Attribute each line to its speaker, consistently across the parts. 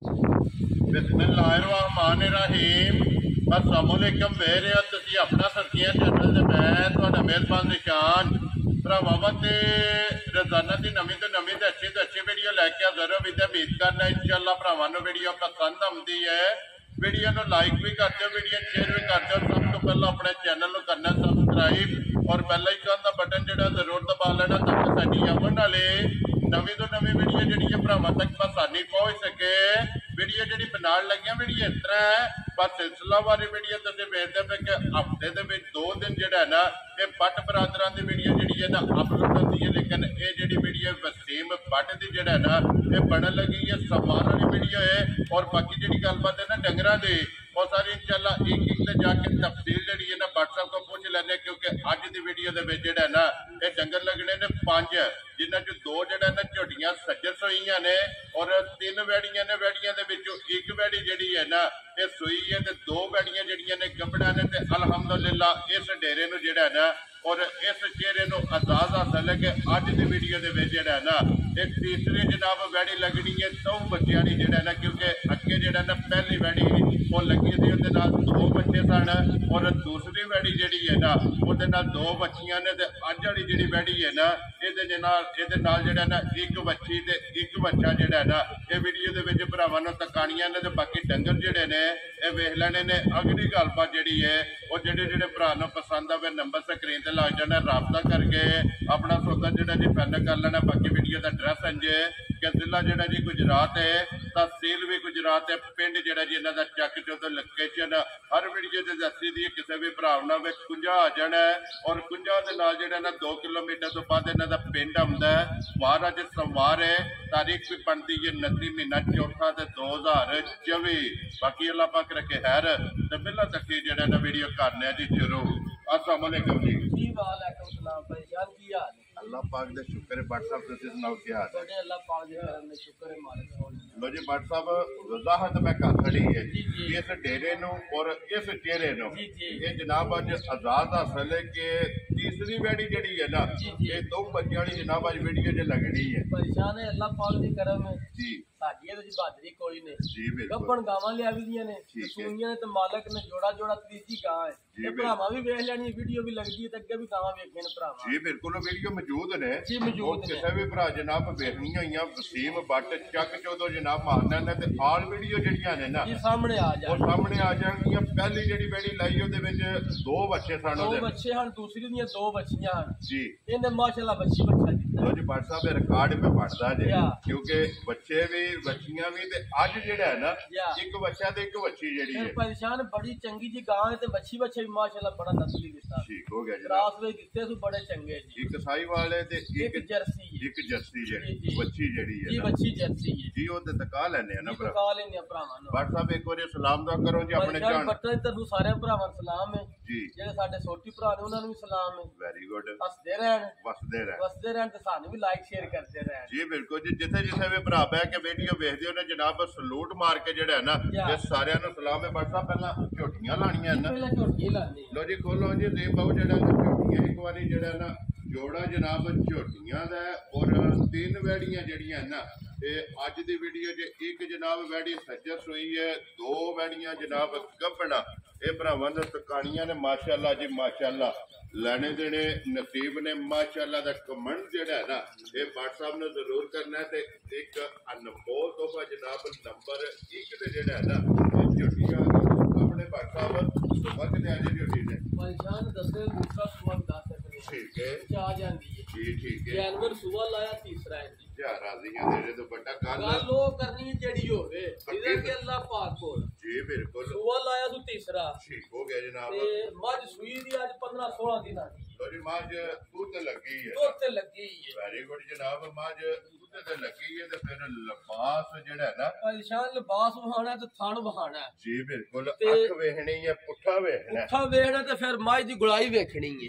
Speaker 1: बिस्मिल्लाहिर्रहमानिर्रहीम अस्सलामुअलैकुम वेरे तुसी अपना सरकिया चैनल ते मैं तुहाडा मेहरबान निशान भरावां ते रोजाना की नवीं तो अच्छी वीडियो लैके हाज़र हो। उम्मीद करना इंशाअल्लाह भरावां नूं वीडियो पसंद आउंदी है। वीडियो नूं लाइक भी कर दो, वीडियो शेयर भी कर दो। सब तो पहले अपने चैनल नूं करना सबसक्राइब और बेल आइकन का बटन जिहड़ा जरूर दबा लेना ताकि साडी आउण वाली नवीं तो नवीं वीडियो जिहड़ी है भरावां तक आसानी पहुंच सके। वीडियो जी बनाने लगी वीडियो इस तरह है, बस सिलसिलावार वीडियो तुम वेखते पे कि हफ्ते के 2 दिन जोड़ा है ना ये भट्ट बरादर की वीडियो जी है ना अपलोड होती है। लेकिन ये जी वीडियो वसीम भट्ट की जोड़ा है ना ये बनने लगी है सम्मान वाली वीडियो है। और बाकी जी गलबात है ना डंगर की वो सारी इंशाल्लाह एक जाके तफसील जी है ना व्हाट्सएप को पूछ लेने, क्योंकि अज की वीडियो के जोड़ा है ना ये डंगर लगने ने 5 जिन्हों चो 2 जोड़ा ना झोटियां सज्जर सोईया ने और 3 वैड़ियां ने। वैड़ियां दे विचों एक वैड़ी जी है ना ये सोई है तो 2 वैड़ियां जड़ियां ने गबड़ा ने। अलहमदुलिल्लाह इस डेरे नूं जिहड़ा है ना और इस चेहरे नूं आजाद हासिल है कि अज की वीडियो के जिहड़ा है ना एक तीसरी जनाब वैड़ी लगनी है 2 बच्चों की जिहड़ा ना, क्योंकि अगे जिहड़ा ना पहली वैड़ी वो लगी थी उहदे नाल 2 बच्चे सन और दूसरी वैड़ी जिहड़ी है ना उहदे नाल 2 बच्चियां ने। ते अज वाली जिहड़ी वैड़ी है ना इहदे नाल जिहड़ा ना एक बच्ची ते एक बच्चा जिहड़ा है ना ये वीडियो दे विच भरावां नूं तकाणियां ने। ते बाकी डंगर जिहड़े ने ये वेख लैणे ने। अगली गलबात जिहड़ी है वो जिहड़े भरा नूं पसंद आवे नंबर स्क्रीन ते लग जाना, राबता करके अपना सौदा जिहड़ा जी फाइनल कर लेना। बाकी वीडियो का एड्रैस इंजे कि जिला जिहड़ा जी गुजरात है, तहसील भी गुजरात है, पिंड जिहड़ा जी इन्हां दा चक चौधो लोकेशन हर वीडियो ते दस्सी दी है। किसी भी भरा ना वे कुंजा आ जाना है और कुंजा दे नाल जिहड़ा ना 2 किलोमीटर तो बाद इन्हां दा पिंड आउंदा है। वार अज सोमवार है, तारीख भी बनती है 29 महीना चौथा ते 2024। बाकी अल्लाह पाक रखे खैर ते पहला तक जिहड़ा ना वीडियो करने जी शुरू। अस्सलाम वालेकुम जी।
Speaker 2: वालेकुम सलाम भाई जान की हाल है?
Speaker 1: अल्लाह पाक दे शुक्र है। भट्ट साहब तुसीं सुनाओ की हाल है?
Speaker 2: अल्लाह पाक दे करम ने शुक्र है मालिक होने।
Speaker 1: लो जी भट्ट साहब वजाहत मैं कर खड़ी है इस डेरे नूं और इस चेहरे नूं ये जनाब अज आजाद हासिल है कि तीसरी वैड़ी जिहड़ी है ना ये 2 बच्चों वाली जनाब अज वीडियो च लगनी है।
Speaker 2: परेशान है अल्लाह पाक दी करम है
Speaker 1: जी
Speaker 2: साडियां ते बहादरी कोई ने
Speaker 1: जी बिल्कुल
Speaker 2: गब्बन गावां लियावी दियां ने सूइयां ते मालक ने जोड़ा जोड़ा तीजी गां है ते भरावां भी वेख लैनी वीडियो भी लगदी है ते अगे भी गावां वेखे ने भरावां
Speaker 1: जी बिल्कुल वीडियो मौजूद ने
Speaker 2: जी मौजूद ने।
Speaker 1: किसी भी भरा जनाब वेखनी होइयां वसीम भट्ट चक चौधो जनाब मारना ने ते आल वीडियो जिहड़ियां ने ना
Speaker 2: जी सामने आ जा
Speaker 1: और सामने आ जाणगियां। पहली जिहड़ी वैड़ी लाई ओहदे विच 2 बच्चे सन
Speaker 2: 2 बच्चे हन, दूसरी दियां 2 बच्चियां हन
Speaker 1: जी।
Speaker 2: इन्हें माशाल्लाह बच्ची बच्चा दित्ता।
Speaker 1: लो जी भट्ट साहब रिकॉर्ड पे पढ़दा जे क्योंकि बच्चे भी बच्चियां भी ते अज जिहड़ा है ना एक बच्चा ते एक बच्ची जिहड़ी है
Speaker 2: परेशान बड़ी चंगी जी गां है ते बच्ची बच्चे भी माशाल्लाह बड़ा नस्ली दित्ता।
Speaker 1: ठीक हो गया जनाब।
Speaker 2: क्रास वे दित्ते सु बड़े चंगे जी।
Speaker 1: एक साहिवाल है ते
Speaker 2: एक जर्सी है,
Speaker 1: एक जर्सी जेडी बच्ची जेडी है
Speaker 2: जी बच्ची जर्सी है
Speaker 1: जी ओते तका लेने है ना भरा
Speaker 2: तका लेने भरावां नु।
Speaker 1: भट्ट साहब एक बार सलाम दुआ करो जी अपने जान
Speaker 2: बट्टा तन्नू सारे भरावां सलाम है
Speaker 1: जी
Speaker 2: जेडे साडे छोटी भरा ने उन्हां नु भी सलाम है।
Speaker 1: वेरी गुड
Speaker 2: हसदे रहन ते सानू भी लाइक शेयर करते रहन जी
Speaker 1: बिल्कुल जी। जिथे जिथे भी भरा बह के वीडियो वेखदे हो ने जनाब सलूट मार के जेड़ा है ना ये सारे नु सलाम है। भट्ट साहब पहला झोटियां लाणियां है ना
Speaker 2: पहला झोटी लानी
Speaker 1: लो जी खोलो जी देव बाबू जेड़ा झोटियां एक बारी जेड़ा ना जोड़ा जनाब झोटियां दा और 3 वैड़ियां जड़ियां ना ये अज दी वीडियो च एक जनाब वैड़ी सज्जर सोई है, 2 वैड़ियां जनाब गब्बना ये भरावां दी तकाणियां ने माशाअल्लाह जी माशाअल्लाह लेने देने नसीब ने माशाअल्लाह दा कमेंट जेड़ा है ना ये भट्ट साहब ने जरूर करना है। ते एक अनमोल तोहफा जनाब नंबर 1 ते जेड़ा है ना झोटियां अपने भट्ट साहब सुबह के आज झोटी ने
Speaker 2: परेशान दसे दूसरा सुबह दा
Speaker 1: ठीक है
Speaker 2: आ जांदी है
Speaker 1: जी ठीक है
Speaker 2: जानवर सुबह लाया तीसरा है जी
Speaker 1: जा राजियां तेरे तो बड़ा
Speaker 2: गल ओ करनी जेड़ी होवे इधर के अल्लाह पाक कोल
Speaker 1: जी बिल्कुल
Speaker 2: सुबह लाया तू तीसरा
Speaker 1: ठीक हो गया जनाब।
Speaker 2: ते मज सुई दी आज 15-16 दिन
Speaker 1: लो जी माज दूध लगी है वेरी गुड जनाब। माज दूध ते लगी है ते फिर लिबास जेड़ा है ना
Speaker 2: परेशान लिबास वहाना ते थान वहाना
Speaker 1: जी बिल्कुल। अख वेखनी है पुठा वेखना
Speaker 2: पुठा वेखना ते फिर माज दी गुड़ाई वेखनी है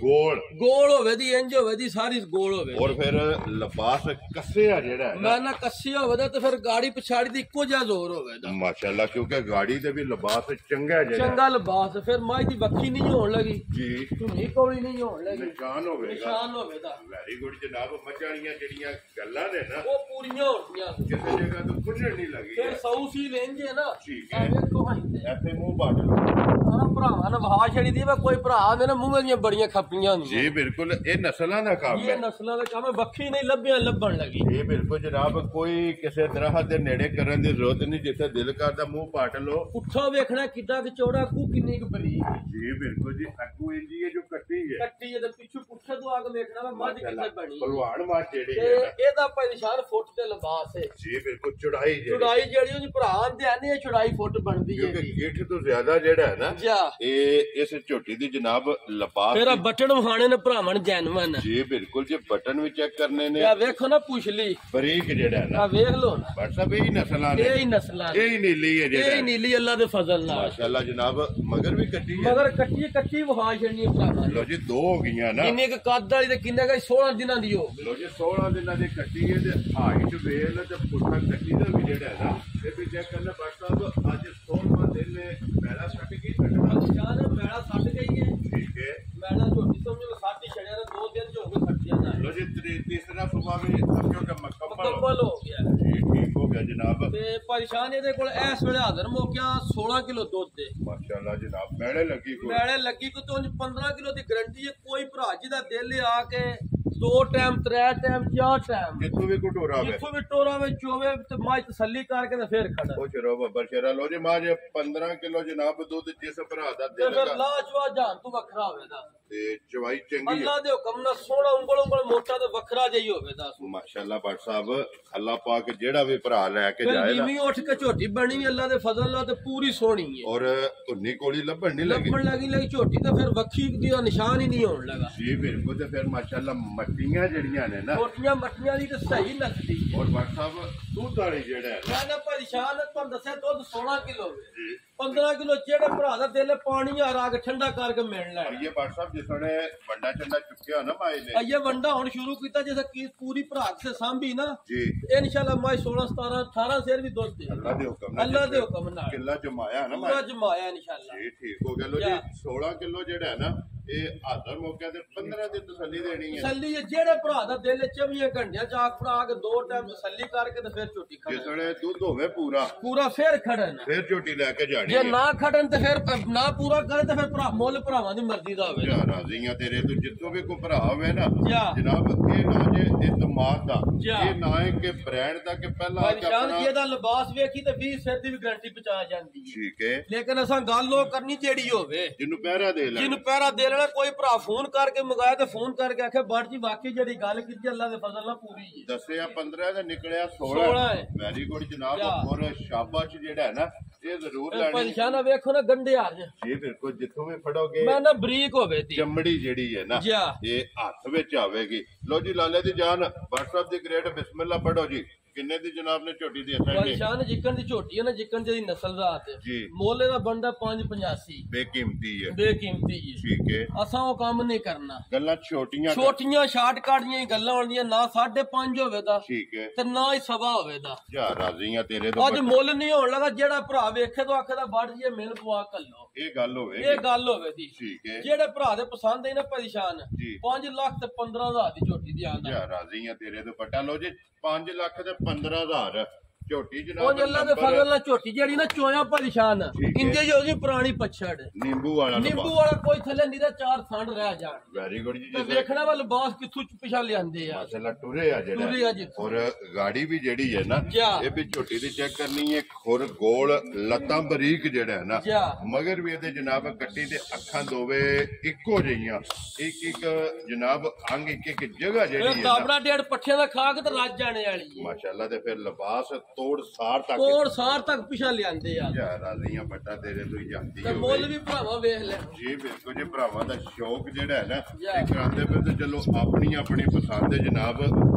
Speaker 1: गोल
Speaker 2: होवे दी इंज होवे दी सारी गोल होवे
Speaker 1: और फिर लिबास कसिया जेड़ा है
Speaker 2: मैं ना कसिया होवे ते फिर गाड़ी पिछाड़ी दी इक्को जिहा जोर होवे दा
Speaker 1: माशाअल्लाह क्योंकि गाड़ी ते भी लिबास चंगा है
Speaker 2: चंगा लिबास फिर माज दी बखी नहीं होण लगी
Speaker 1: जी
Speaker 2: धुनी कोली नहीं होण लगी
Speaker 1: निशान होवेगा
Speaker 2: निशान होवेगा।
Speaker 1: वेरी गुड जनाब। मझां वालियां जेड़ियां गल्लां ने ना
Speaker 2: वो ਪੂਰੀਆਂ ਹੋਣੀਆਂ
Speaker 1: ਕਿਸੇ ਜਗ੍ਹਾ ਤੋਂ ਪੁੱਛਣ ਨਹੀਂ ਲੱਗੀ
Speaker 2: ਫਿਰ ਸੌ ਸੀ ਲੈਂਦੇ ਨਾ
Speaker 1: ਠੀਕ ਹੈ
Speaker 2: ਵੇਖੋ ਹਾਂ
Speaker 1: ਇੱਥੇ ਮੂੰਹ ਬਾਟ ਲਓ
Speaker 2: ਸਾਰਾ ਭਰਾਵਾਂ ਨੇ ਵਹਾ ਛੜੀ ਦੀ ਕੋਈ ਭਰਾ ਦੇ ਨਾ ਮੂੰਹ ਦੀਆਂ ਬੜੀਆਂ ਖੱਪੀਆਂ ਹੁੰਦੀਆਂ
Speaker 1: ਜੀ ਬਿਲਕੁਲ ਇਹ ਨਸਲਾਂ ਦਾ ਕੰਮ
Speaker 2: ਇਹ
Speaker 1: ਹੈ
Speaker 2: ਨਸਲਾਂ ਦਾ ਕੰਮ ਹੈ ਵੱਖੀ ਨਹੀਂ ਲੱਭਣ ਲੱਗੀ
Speaker 1: ਇਹ ਬਿਲਕੁਲ ਜਨਾਬ ਕੋਈ ਕਿਸੇ ਦਰਖਤ ਦੇ ਨੇੜੇ ਕਰਨ ਦੀ ਜ਼ਰੂਰਤ ਨਹੀਂ ਜਿੱਥੇ ਦਿਲ ਕਰਦਾ ਮੂੰਹ ਪਾਟ ਲਓ
Speaker 2: ਉੱਠਾ ਵੇਖਣਾ ਕਿੱਦਾਂ ਕਿ ਚੌੜਾ ਕੂ ਕਿੰਨੀ ਕੁ ਬਰੀਕ
Speaker 1: ਜੀ ਬਿਲਕੁਲ ਜੀ ਅੱਗੂ ਇੰਜੀ ਹੈ ਜੋ ਕੱਟੀ ਹੈ
Speaker 2: ਕੱਟੀ ਇਹਦੇ ਪਿੱਛੋਂ ਪੁੱਛੇ ਤੋਂ ਆ ਕੇ ਵੇਖਣਾ ਵਾ ਮੱਝ ਕਿੱਥੇ ਬਣੀ
Speaker 1: ਭਲਵਾਨ ਮਾਰ ਜਿਹੜੇ
Speaker 2: ਤੇ
Speaker 1: ਹੈ ਨਾ
Speaker 2: ਇਹਦਾ ਪਰੇਸ਼ਾਨ ਫੁੱਟ ਤੇ ਲਿਬਾਸ ਹੈ
Speaker 1: ਜੀ ਬਿਲਕੁਲ ਚੜਾਈ ਜਿਹੜੀ
Speaker 2: ਚੁੜਾਈ ਜਿਹੜੀ ਉਹਦੀ ਭਰਾ ਆਂਦੇ ਆ ਨੇ ਚੁੜਾਈ ਫੁੱਟ ਬਣਦੀ ਹੈ
Speaker 1: ਕਿਉਂਕਿ ਗਿੱਠ ਤੋਂ ਜ਼ਿਆਦਾ ਜਿਹੜਾ ਹੈ ਨਾ
Speaker 2: ਜਾ
Speaker 1: ਇਹ ਇਸ ਝੋਟੀ ਦੀ ਜਨਾਬ ਲਪਾਸ
Speaker 2: ਫਿਰ ਬਟਨ ਵਹਾਣੇ ਨੇ ਭਰਾਵਾਂ ਨੇ ਜੈਨਵਨ
Speaker 1: ਜੀ ਬਿਲਕੁਲ ਜੀ ਬਟਨ ਵੀ ਚੈੱਕ ਕਰਨੇ ਨੇ
Speaker 2: ਆ ਵੇਖੋ ਨਾ ਪੁੱਛ ਲਈ
Speaker 1: ਬਰੀਕ ਜਿਹੜਾ ਹੈ ਨਾ
Speaker 2: ਆ ਵੇਖ ਲੋ ਨਾ
Speaker 1: ਬਟ ਸਭ ਇਹ ਨਸਲਾਂ ਨੇ
Speaker 2: ਇਹ ਹੀ ਨਸਲਾਂ
Speaker 1: ਇਹ ਹੀ ਨੀਲੀ ਹੈ
Speaker 2: ਇਹ
Speaker 1: ਜਿਹੜਾ
Speaker 2: ਹੀ ਨੀਲੀ ਅੱਲਾ ਦੇ ਫਜ਼ਲ ਨਾਲ
Speaker 1: ਮਾਸ਼ਾਅੱਲਾ ਜਨਾਬ ਮਗਰ ਵੀ ਕੱਟੀ ਹੈ
Speaker 2: ਮਗਰ ਕੱਟੀ ਵਹਾ ਛੜਨੀ ਭਰਾਵਾਂ ਨੇ
Speaker 1: ਲੋ ਜੀ ਦੋ ਹੋ ਗਈਆਂ ਨਾ
Speaker 2: ਕਿੰਨੇ ਕ ਕੱਦ ਵਾਲੀ ਤੇ ਕਿੰਨੇ ਕ 16 ਦਿਨਾਂ ਦੀ ਹੋ
Speaker 1: ਲੋ ਜੀ 16 ਦਿਨਾਂ ਦੀ ਕੱਟੀ ਹੈ ਤੇ ਹਾਈਟ ਵੇਲ ਤੇ ਪੁੱਠਾ ਕੱਟੀ ਦਾ ਵੀ ਜਿਹੜਾ ਹੈ ਨਾ ਇਹ ਵੀ ਚੈੱਕ ਕਰਨਾ ਬਟ ਸਾਹਿਬ ਅੱਜ 16ਵਾਂ ਦਿਨ ਨੇ ਪਹਿਲਾ ਛੱਡ ਕੇ ਕੱਟਣਾ
Speaker 2: ਜਾਨ ਮੈਲਾ ਛੱਡ ਗਈ ਹੈ
Speaker 1: ਠੀਕ ਹੈ
Speaker 2: ਮੈਲਾ ਝੋਟੀ ਸਮਝੋ ਸਾਡੀ ਛੜਿਆ ਦਾ 2 ਦਿਨ ਚ ਹੋ ਗਏ ਖੱਟਿਆ ਨਾ
Speaker 1: ਲੋ ਜੀ ਤੀਸਰਾ ਸੁਬਾਹ ਵੀ ਸਮਝੋ ਕਿ
Speaker 2: ਮੁਕੰਮਲ ਹੋ ਗਿਆ
Speaker 1: ਜੀ ਠੀਕ ਹੋ ਗਿਆ ਜਨਾਬ
Speaker 2: ਤੇ ਪਰੇਸ਼ਾਨ ਇਹਦੇ ਕੋਲ ਇਸ ਵੇਲੇ ਹਾਜ਼ਰ ਮੌਕਿਆ 16 ਕਿਲੋ ਦੁੱਧ ਦੇ
Speaker 1: ਮਾਸ਼ਾਅੱਲਾ ਜਨਾਬ ਮੈਲੇ ਲੱਗੀ ਕੋਈ
Speaker 2: ਮੈਲੇ ਲੱਗੀ ਕੋ ਤੋਂ 15 ਕਿਲੋ ਦੀ ਗਰੰਟੀ ਹੈ ਕੋਈ ਭਰਾ ਜੀ ਦਾ ਦਿਲ ਆ ਕੇ 2 ਟਾਈਮ 3 ਟਾਈਮ 4 ਟਾਈਮ
Speaker 1: ਜਿੱਥੋਂ ਵੀ ਘਟੋਰਾ ਹੋਵੇ
Speaker 2: ਜਿੱਥੋਂ ਵੀ ਟੋਰਾ ਵਿੱਚ ਚੋਵੇ ਤੇ ਮਾਈ ਤਸੱਲੀ ਕਰਕੇ ਤੇ ਫੇਰ ਖੜਾ
Speaker 1: ਉਹ ਸ਼ਰੋ ਬੱਬਰ ਸ਼ੇਰਾ ਲੋ ਜੀ ਮਾਜ 15 ਕਿਲੋ ਜਨਾਬ ਦੁੱਧ ਜਿਸ ਭਰਾ ਦਾ
Speaker 2: ਤੇ
Speaker 1: ਦਿਲ
Speaker 2: ਫਿਰ
Speaker 1: ਦਾ
Speaker 2: ਲਾਜਵਾ ਜਾਨ ਤੋਂ ਵੱਖਰਾ ਹੋਵੇਗਾ
Speaker 1: ਤੇ ਚਵਾਈ ਚੰਗੀ ਹੈ
Speaker 2: ਅੱਲਾ ਦੇ ਹੁਕਮ ਨਾਲ ਸੋਹਣਾ ਉਂਗਲ ਮੋਟਾ ਤੇ ਵੱਖਰਾ ਜਿਹੀ ਹੋਵੇਗਾ
Speaker 1: ਮਾਸ਼ਾਅੱਲਾ ਭੱਟ ਸਾਹਿਬ ਅੱਲਾਹ ਪਾਕ ਜਿਹੜਾ ਵੀ ਭਰਾ ਲੈ ਕੇ
Speaker 2: ਫਿਰ
Speaker 1: ਜਾਏ ਨਾ
Speaker 2: ਜਿਵੇਂ ਉੱਠ ਕੇ ਝੋਟੀ ਬਣੀ ਅੱਲਾ ਦੇ ਫਜ਼ਲ ਨਾਲ ਤੇ ਪੂਰੀ ਸੋਹਣੀ ਹੈ
Speaker 1: ਔਰ ਧੁੰਨੀ ਕੋਲੀ ਲੱਭਣ ਨਹੀਂ ਲੱਗੀ
Speaker 2: ਲੱਭਣ ਲੱਗੀ ਝੋਟੀ ਤੇ ਫਿਰ ਵੱਖੀ ਦਾ ਨਿਸ਼ਾਨ ਹੀ ਨਹੀਂ ਹੋਣ ਲੱਗਾ
Speaker 1: ਜੀ ਬਿਲਕੁਲ ਤੇ ਫਿਰ ਮਾਸ਼ਾਅੱਲਾ ਮੱਟੀਆਂ ਜਿਹੜੀਆਂ ਨੇ ਨਾ
Speaker 2: ਛੋਟੀਆਂ ਮੱਠੀਆਂ ਦੀ ਤੇ ਸਹੀ ਲੱਗਦੀ
Speaker 1: ਔਰ ਭੱਟ ਸਾਹਿਬ ਦੁੱਧ ਵਾਲੀ ਜਿਹੜਾ ਹੈ ਨਾ
Speaker 2: ਮੈਂ ਨਾ ਪਰੇਸ਼ਾਨ ਤੁਹਾਨੂੰ ਦੱਸਿਆ ਦੁੱਧ 16 ਕਿਲੋ
Speaker 1: ਜੀ
Speaker 2: 15 ਕਿਲੋ ਜਿਹੜੇ ਭਰਾ ਦਾ ਦਿਲ ਪਾਣੀ ਆ ਰਾਗ ਠੰਡਾ ਕਰਕੇ ਮਿਲ ਲੈ
Speaker 1: ਇਹ ਭੱਟ ਸਾਹਿਬ ਜਿਸ ਵੇਲੇ ਵੱਡਾ ਚੰਡਾ ਚੁੱਕਿਆ ਨਾ ਮਾਈ ਨੇ
Speaker 2: ਅਈਏ ਵੰਡਾ ਹੁਣ ਸ਼ੁਰੂ ਕੀਤਾ ਜਿਵੇਂ ਕੀ ਪੂਰੀ ਭਰਾ ਸੇ ਸਾਂਭੀ ਨਾ
Speaker 1: ਜੀ
Speaker 2: ਇਨਸ਼ਾਅੱਲਾ ਮੈਂ 16 17 18 ਸੇਰ ਵੀ ਦੁੱਧ ਦੇ
Speaker 1: ਅੱਲਾਹ ਦੇ ਹੁਕਮ ਨਾਲ
Speaker 2: ਅੱਲਾ ਦੇ ਹੁਕਮ ਨਾਲ
Speaker 1: ਕਿੱਲਾ ਜਮਾਇਆ ਨਾ
Speaker 2: ਪੂਰਾ
Speaker 1: ਮਾਈ
Speaker 2: ਜਮਾਇਆ ਇਨਸ਼ਾਅੱਲਾ
Speaker 1: ਜੀ ਠੀਕ ਹੋ ਗਿਆ ਲੋ ਜੀ 16 ਕਿਲੋ ਜਿਹੜਾ ਹੈ ਨਾ ਇਹ ਹਾਜ਼ਰ ਮੌਕੇ ਤੇ 15 ਦੀ ਤਸੱਲੀ ਦੇਣੀ ਹੈ
Speaker 2: ਤਸੱਲੀ ਹੈ ਜਿਹੜੇ ਭਰਾ ਦਾ ਦਿਲ 24 ਘੰਟਿਆਂ ਚ ਆਗ ਭਰਾ ਕੇ 2 ਟਾਈਮ ਤਸੱਲੀ ਕਰਕੇ ਤੇ ਫਿਰ ਝੋਟੀ
Speaker 1: ਜਿਸ
Speaker 2: ਖੜਨ
Speaker 1: ਵੇਲੇ ਦੁੱਧ ਹੋਵੇ ਪੂਰਾ
Speaker 2: ਫਿਰ ਖੜਨ
Speaker 1: ਫਿਰ ਝੋਟੀ ਲੈ ਕੇ ਜਾਣੀ
Speaker 2: ਜੇ
Speaker 1: ਹੈ
Speaker 2: ਨਾ ਖੜਨ ਤੇ ਫਿਰ ਨਾ ਪੂਰਾ ਕਰੇ ਤੇ ਫਿਰ ਭਰਾ ਮੁੱਲ ਭਰਾਵਾਂ ਦੀ ਮਰਜ਼ੀ ਦਾ ਹੋਵੇ
Speaker 1: ਜਾ ਰਾਜ਼ੀਆਂ ਤੇਰੇ ਤੋਂ ਜਿੱਥੋਂ ਵੀ ਕੋਈ ਭਰਾ ਹੋਵੇ ਨਾ
Speaker 2: ਜਾ
Speaker 1: ਜਨਾਬ ਇਹ ਨਾ ਜੇ ਇਤਮਾਦ ਦਾ
Speaker 2: ਜਾ।
Speaker 1: ਇਹ ਨਾ ਹੈ ਕਿ ਬ੍ਰਾਂਡ ਦਾ ਕਿ ਪਹਿਲਾਂ ਆ ਕੇ
Speaker 2: ਨਿਸ਼ਾਨ
Speaker 1: ਆਪਣਾ
Speaker 2: ਜੀ ਇਹਦਾ ਲਿਬਾਸ ਵੇਖੀ ਤੇ 20 ਸਿਰ ਦੀ ਵੀ ਗਾਰੰਟੀ ਪਹੁੰਚਾ ਜਾਂਦੀ ਹੈ
Speaker 1: ਠੀਕ ਹੈ
Speaker 2: ਲੇਕਿਨ ਅਸਾਂ ਗੱਲ ਉਹ ਕਰਨੀ ਜਿਹੜੀ ਹੋਵੇ
Speaker 1: ਜਿਹਨੂੰ ਪਹਿਰਾ ਦੇ ਲੈ
Speaker 2: ਜਿਹਨੂੰ ਪਹਿਰਾ ਦੇ ਲੈਣਾ ਕੋਈ ਭਰਾ ਫੋਨ ਕਰਕੇ ਮੰਗਾਇਆ ਤੇ ਫੋਨ ਕਰਕੇ ਆਖੇ ਬੜ ਜੀ ਵਾਕਈ ਜਿਹੜੀ ਗੱਲ ਕੀਤੀ ਅੱਲਾ ਦੇ ਫਜ਼ਲ ਨਾਲ ਪੂਰੀ ਹੈ
Speaker 1: ਦੱਸਿਆ 15 ਤੇ ਨਿਕਲਿਆ 16
Speaker 2: 16 ਹੈ।
Speaker 1: ਵੈਰੀ ਗੁੱਡ ਜਨਾਬ
Speaker 2: ਜਾ।
Speaker 1: ਔਰ ਸ਼ਾਬਾਸ਼ ਜਿਹੜਾ ਹੈ ਨਾ ਇਹ ਜ਼ਰੂਰ ਲੈਣੀ
Speaker 2: ਪਰੇਸ਼ਾਨਾ ਵੇਖੋ ਨਾ ਗੰਡੇ ਹਾਰ ਜੇ
Speaker 1: ਜੀ ਬਿਲਕੁਲ ਜਿੱਥੋਂ ਵੀ ਫੜੋਗੇ
Speaker 2: ਮੈਂ ਨਾ ਬਰੀਕ ਹੋਵੇ ਤੀ
Speaker 1: ਚਮੜੀ ਜਿਹੜੀ ਹੈ ਨਾ
Speaker 2: ਜਾ।
Speaker 1: ਇਹ ਹੱਥ ਵਿੱਚ ਆਵੇਗੀ ਲੋ ਜੀ ਲਾਲੇ ਦੀ ਜਾਨ WhatsApp ਦੀ ਗ੍ਰੇਟ ਬਿਸਮਿਲ੍ਲਾ ਪੜੋ ਜੀ ਕਿੰਨੇ ਦੀ ਜਨਾਬ ਨੇ ਝੋਟੀ ਦੀ ਅਸਾਂ
Speaker 2: ਪਰੇਸ਼ਾਨ ਜਿੱਕਣ ਦੀ ਝੋਟੀ ਹੈ ਨਾ ਜਿੱਕਣ ਦੀ ਨਸਲ ਰਾਤ
Speaker 1: ਜੀ।
Speaker 2: ਮੋਲੇ ਦਾ ਬੰਦਾ 585
Speaker 1: ਬੇਕੀਮਤੀ ਹੈ
Speaker 2: ਬੇਕੀਮਤੀ ਜੀ
Speaker 1: ਠੀਕ ਹੈ
Speaker 2: ਅਸਾਂ ਉਹ ਕੰਮ ਨਹੀਂ ਕਰਨਾ
Speaker 1: ਗੱਲਾਂ ਛੋਟੀਆਂ
Speaker 2: ਛੋਟੀਆਂ ਸ਼ਾਰਟਕਟ ਦੀਆਂ ਹੀ ਗੱਲਾਂ ਹੋਣਗੀਆਂ ਨਾ 5.5 ਹੋਵੇ ਦਾ
Speaker 1: ਠੀਕ ਹੈ
Speaker 2: ਤੇ ਨਾ ਹੀ ਸਵਾ ਹੋਵੇ ਦਾ
Speaker 1: ਜਾ ਰਾਜ਼ੀਆਂ ਤੇਰੇ ਤੋਂ
Speaker 2: ਅੱਜ ਮੁੱਲ ਨਹੀਂ ਹੋਣ ਲੱਗਾ ਜਿਹੜਾ ਭਰਾ ਵੇਖੇ ਤੋਂ ਆਖੇ ਦਾ ਵੱਢ ਜੀਏ ਮਿਲ ਪਵਾ ਕੱਲੋ
Speaker 1: ਇਹ ਗੱਲ ਹੋਵੇ
Speaker 2: ਇਹ ਗੱਲ ਹੋਵੇ ਦੀ
Speaker 1: ਠੀਕ ਹੈ
Speaker 2: ਜਿਹੜੇ ਭਰਾ ਦੇ ਪਸੰਦ ਹੈ ਨਾ ਪਰੇਸ਼ਾਨ
Speaker 1: ਜੀ।
Speaker 2: 5 ਲੱਖ ਤੇ 15,000 ਦੀ ਝੋਟੀ ਦੀ ਆਂਦਾ
Speaker 1: ਜਾ ਰਾਜ਼ੀਆਂ ਤੇਰੇ ਤੋਂ ਪਟਾ ਲੋ ਜੀ 5 ਲੱਖ ਤੇ 15,000 ਝੋਟੀ
Speaker 2: ਉਹ
Speaker 1: ਜਨਾਬ
Speaker 2: ਅੱਲਾ ਦੇ ਫਜ਼ਲ ਨਾਲ ਝੋਟੀ ਜਿਹੜੀ ਨਾ ਚੋਇਆ ਪਰੇਸ਼ਾਨ
Speaker 1: ਠੀਕ ਹੈ।
Speaker 2: ਇੰਦੇ ਜੋ ਉਹਦੀ ਪੁਰਾਣੀ ਪਛੜ
Speaker 1: ਨਿੰਬੂ ਵਾਲਾ
Speaker 2: ਨਿੰਬੂ ਵਾਲਾ ਕੋਈ ਥੱਲੇ ਨਹੀਂ ਤਾਂ 4 ਸੰਡ ਰਹਿ ਜਾਣ
Speaker 1: ਵੈਰੀ ਗੁੱਡ ਜੀ
Speaker 2: ਤੇ ਵੇਖਣਾ ਵਾ ਲਿਬਾਸ ਕਿੱਥੋਂ ਪਿਛਾ ਲਿਆਂਦੇ ਆ
Speaker 1: ਮਾਸ਼ਾਅੱਲਾ ਟੁਰੇ ਆ
Speaker 2: ਟੁਰੇ ਆ
Speaker 1: ਜਿਹੜਾ
Speaker 2: ਜਿੱਥੋਂ।
Speaker 1: ਔਰ ਗਾੜੀ ਵੀ ਜਿਹੜੀ ਹੈ ਨਾ
Speaker 2: ਜਾ।
Speaker 1: ਇਹ ਵੀ ਝੋਟੀ ਦੀ ਚੈੱਕ ਕਰਨੀ ਹੈ ਖੁਰ ਗੋਲ ਲੱਤਾਂ ਬਰੀਕ ਜਿਹੜਾ ਹੈ ਨਾ
Speaker 2: ਜਾ।
Speaker 1: ਮਗਰ ਵੀ ਇਹਦੇ ਜਨਾਬ ਕੱਟੀ ਤੇ ਅੱਖਾਂ ਦੋਵੇ ਇੱਕੋ ਜਿਹੀਆਂ ਇੱਕ ਜਨਾਬ ਅੰਗ ਇੱਕ ਜਗ੍ਹਾ ਜਿਹੜੀ
Speaker 2: ਇਹ
Speaker 1: ਹੈ
Speaker 2: ਕਾਬੜਾ
Speaker 1: ਨਾ
Speaker 2: ਡੇਢ ਪੱਠਿਆਂ ਦਾ ਖਾ ਕੇ ਤੇ ਰੱਜ ਜਾਣੇ ਵਾਲੀ ਹੈ
Speaker 1: ਮਾਸ਼ਾਅੱਲਾ ਤੇ ਫਿਰ ਲਿਬਾਸ ਤੋੜ ਸਾਰ ਤੱਕ
Speaker 2: ਕੋੜ ਸਾਰ ਤੱਕ ਪਿਛਾ ਲਿਆਂਦੇ ਆ
Speaker 1: ਜਾ ਰਾਜ਼ੀਆਂ ਬੱਟਾ ਤੇਰੇ ਤੋਂ ਹੀ ਜਾਂਦੀ
Speaker 2: ਤੇ ਮੁੱਲ ਵੀ ਭਰਾਵਾ ਵੇਖ ਲੈ
Speaker 1: ਜੀ ਬਿਲਕੁਲ ਜੀ ਭਰਾਵਾਂ ਦਾ ਸ਼ੌਕ ਜਿਹੜਾ ਹੈ ਨਾ
Speaker 2: ਜਾ।
Speaker 1: ਇਹ ਕਰਾਉਂਦੇ ਪਏ ਤੇ ਚਲੋ ਆਪਣੀ ਪਸੰਦ ਹੈ ਜਨਾਬ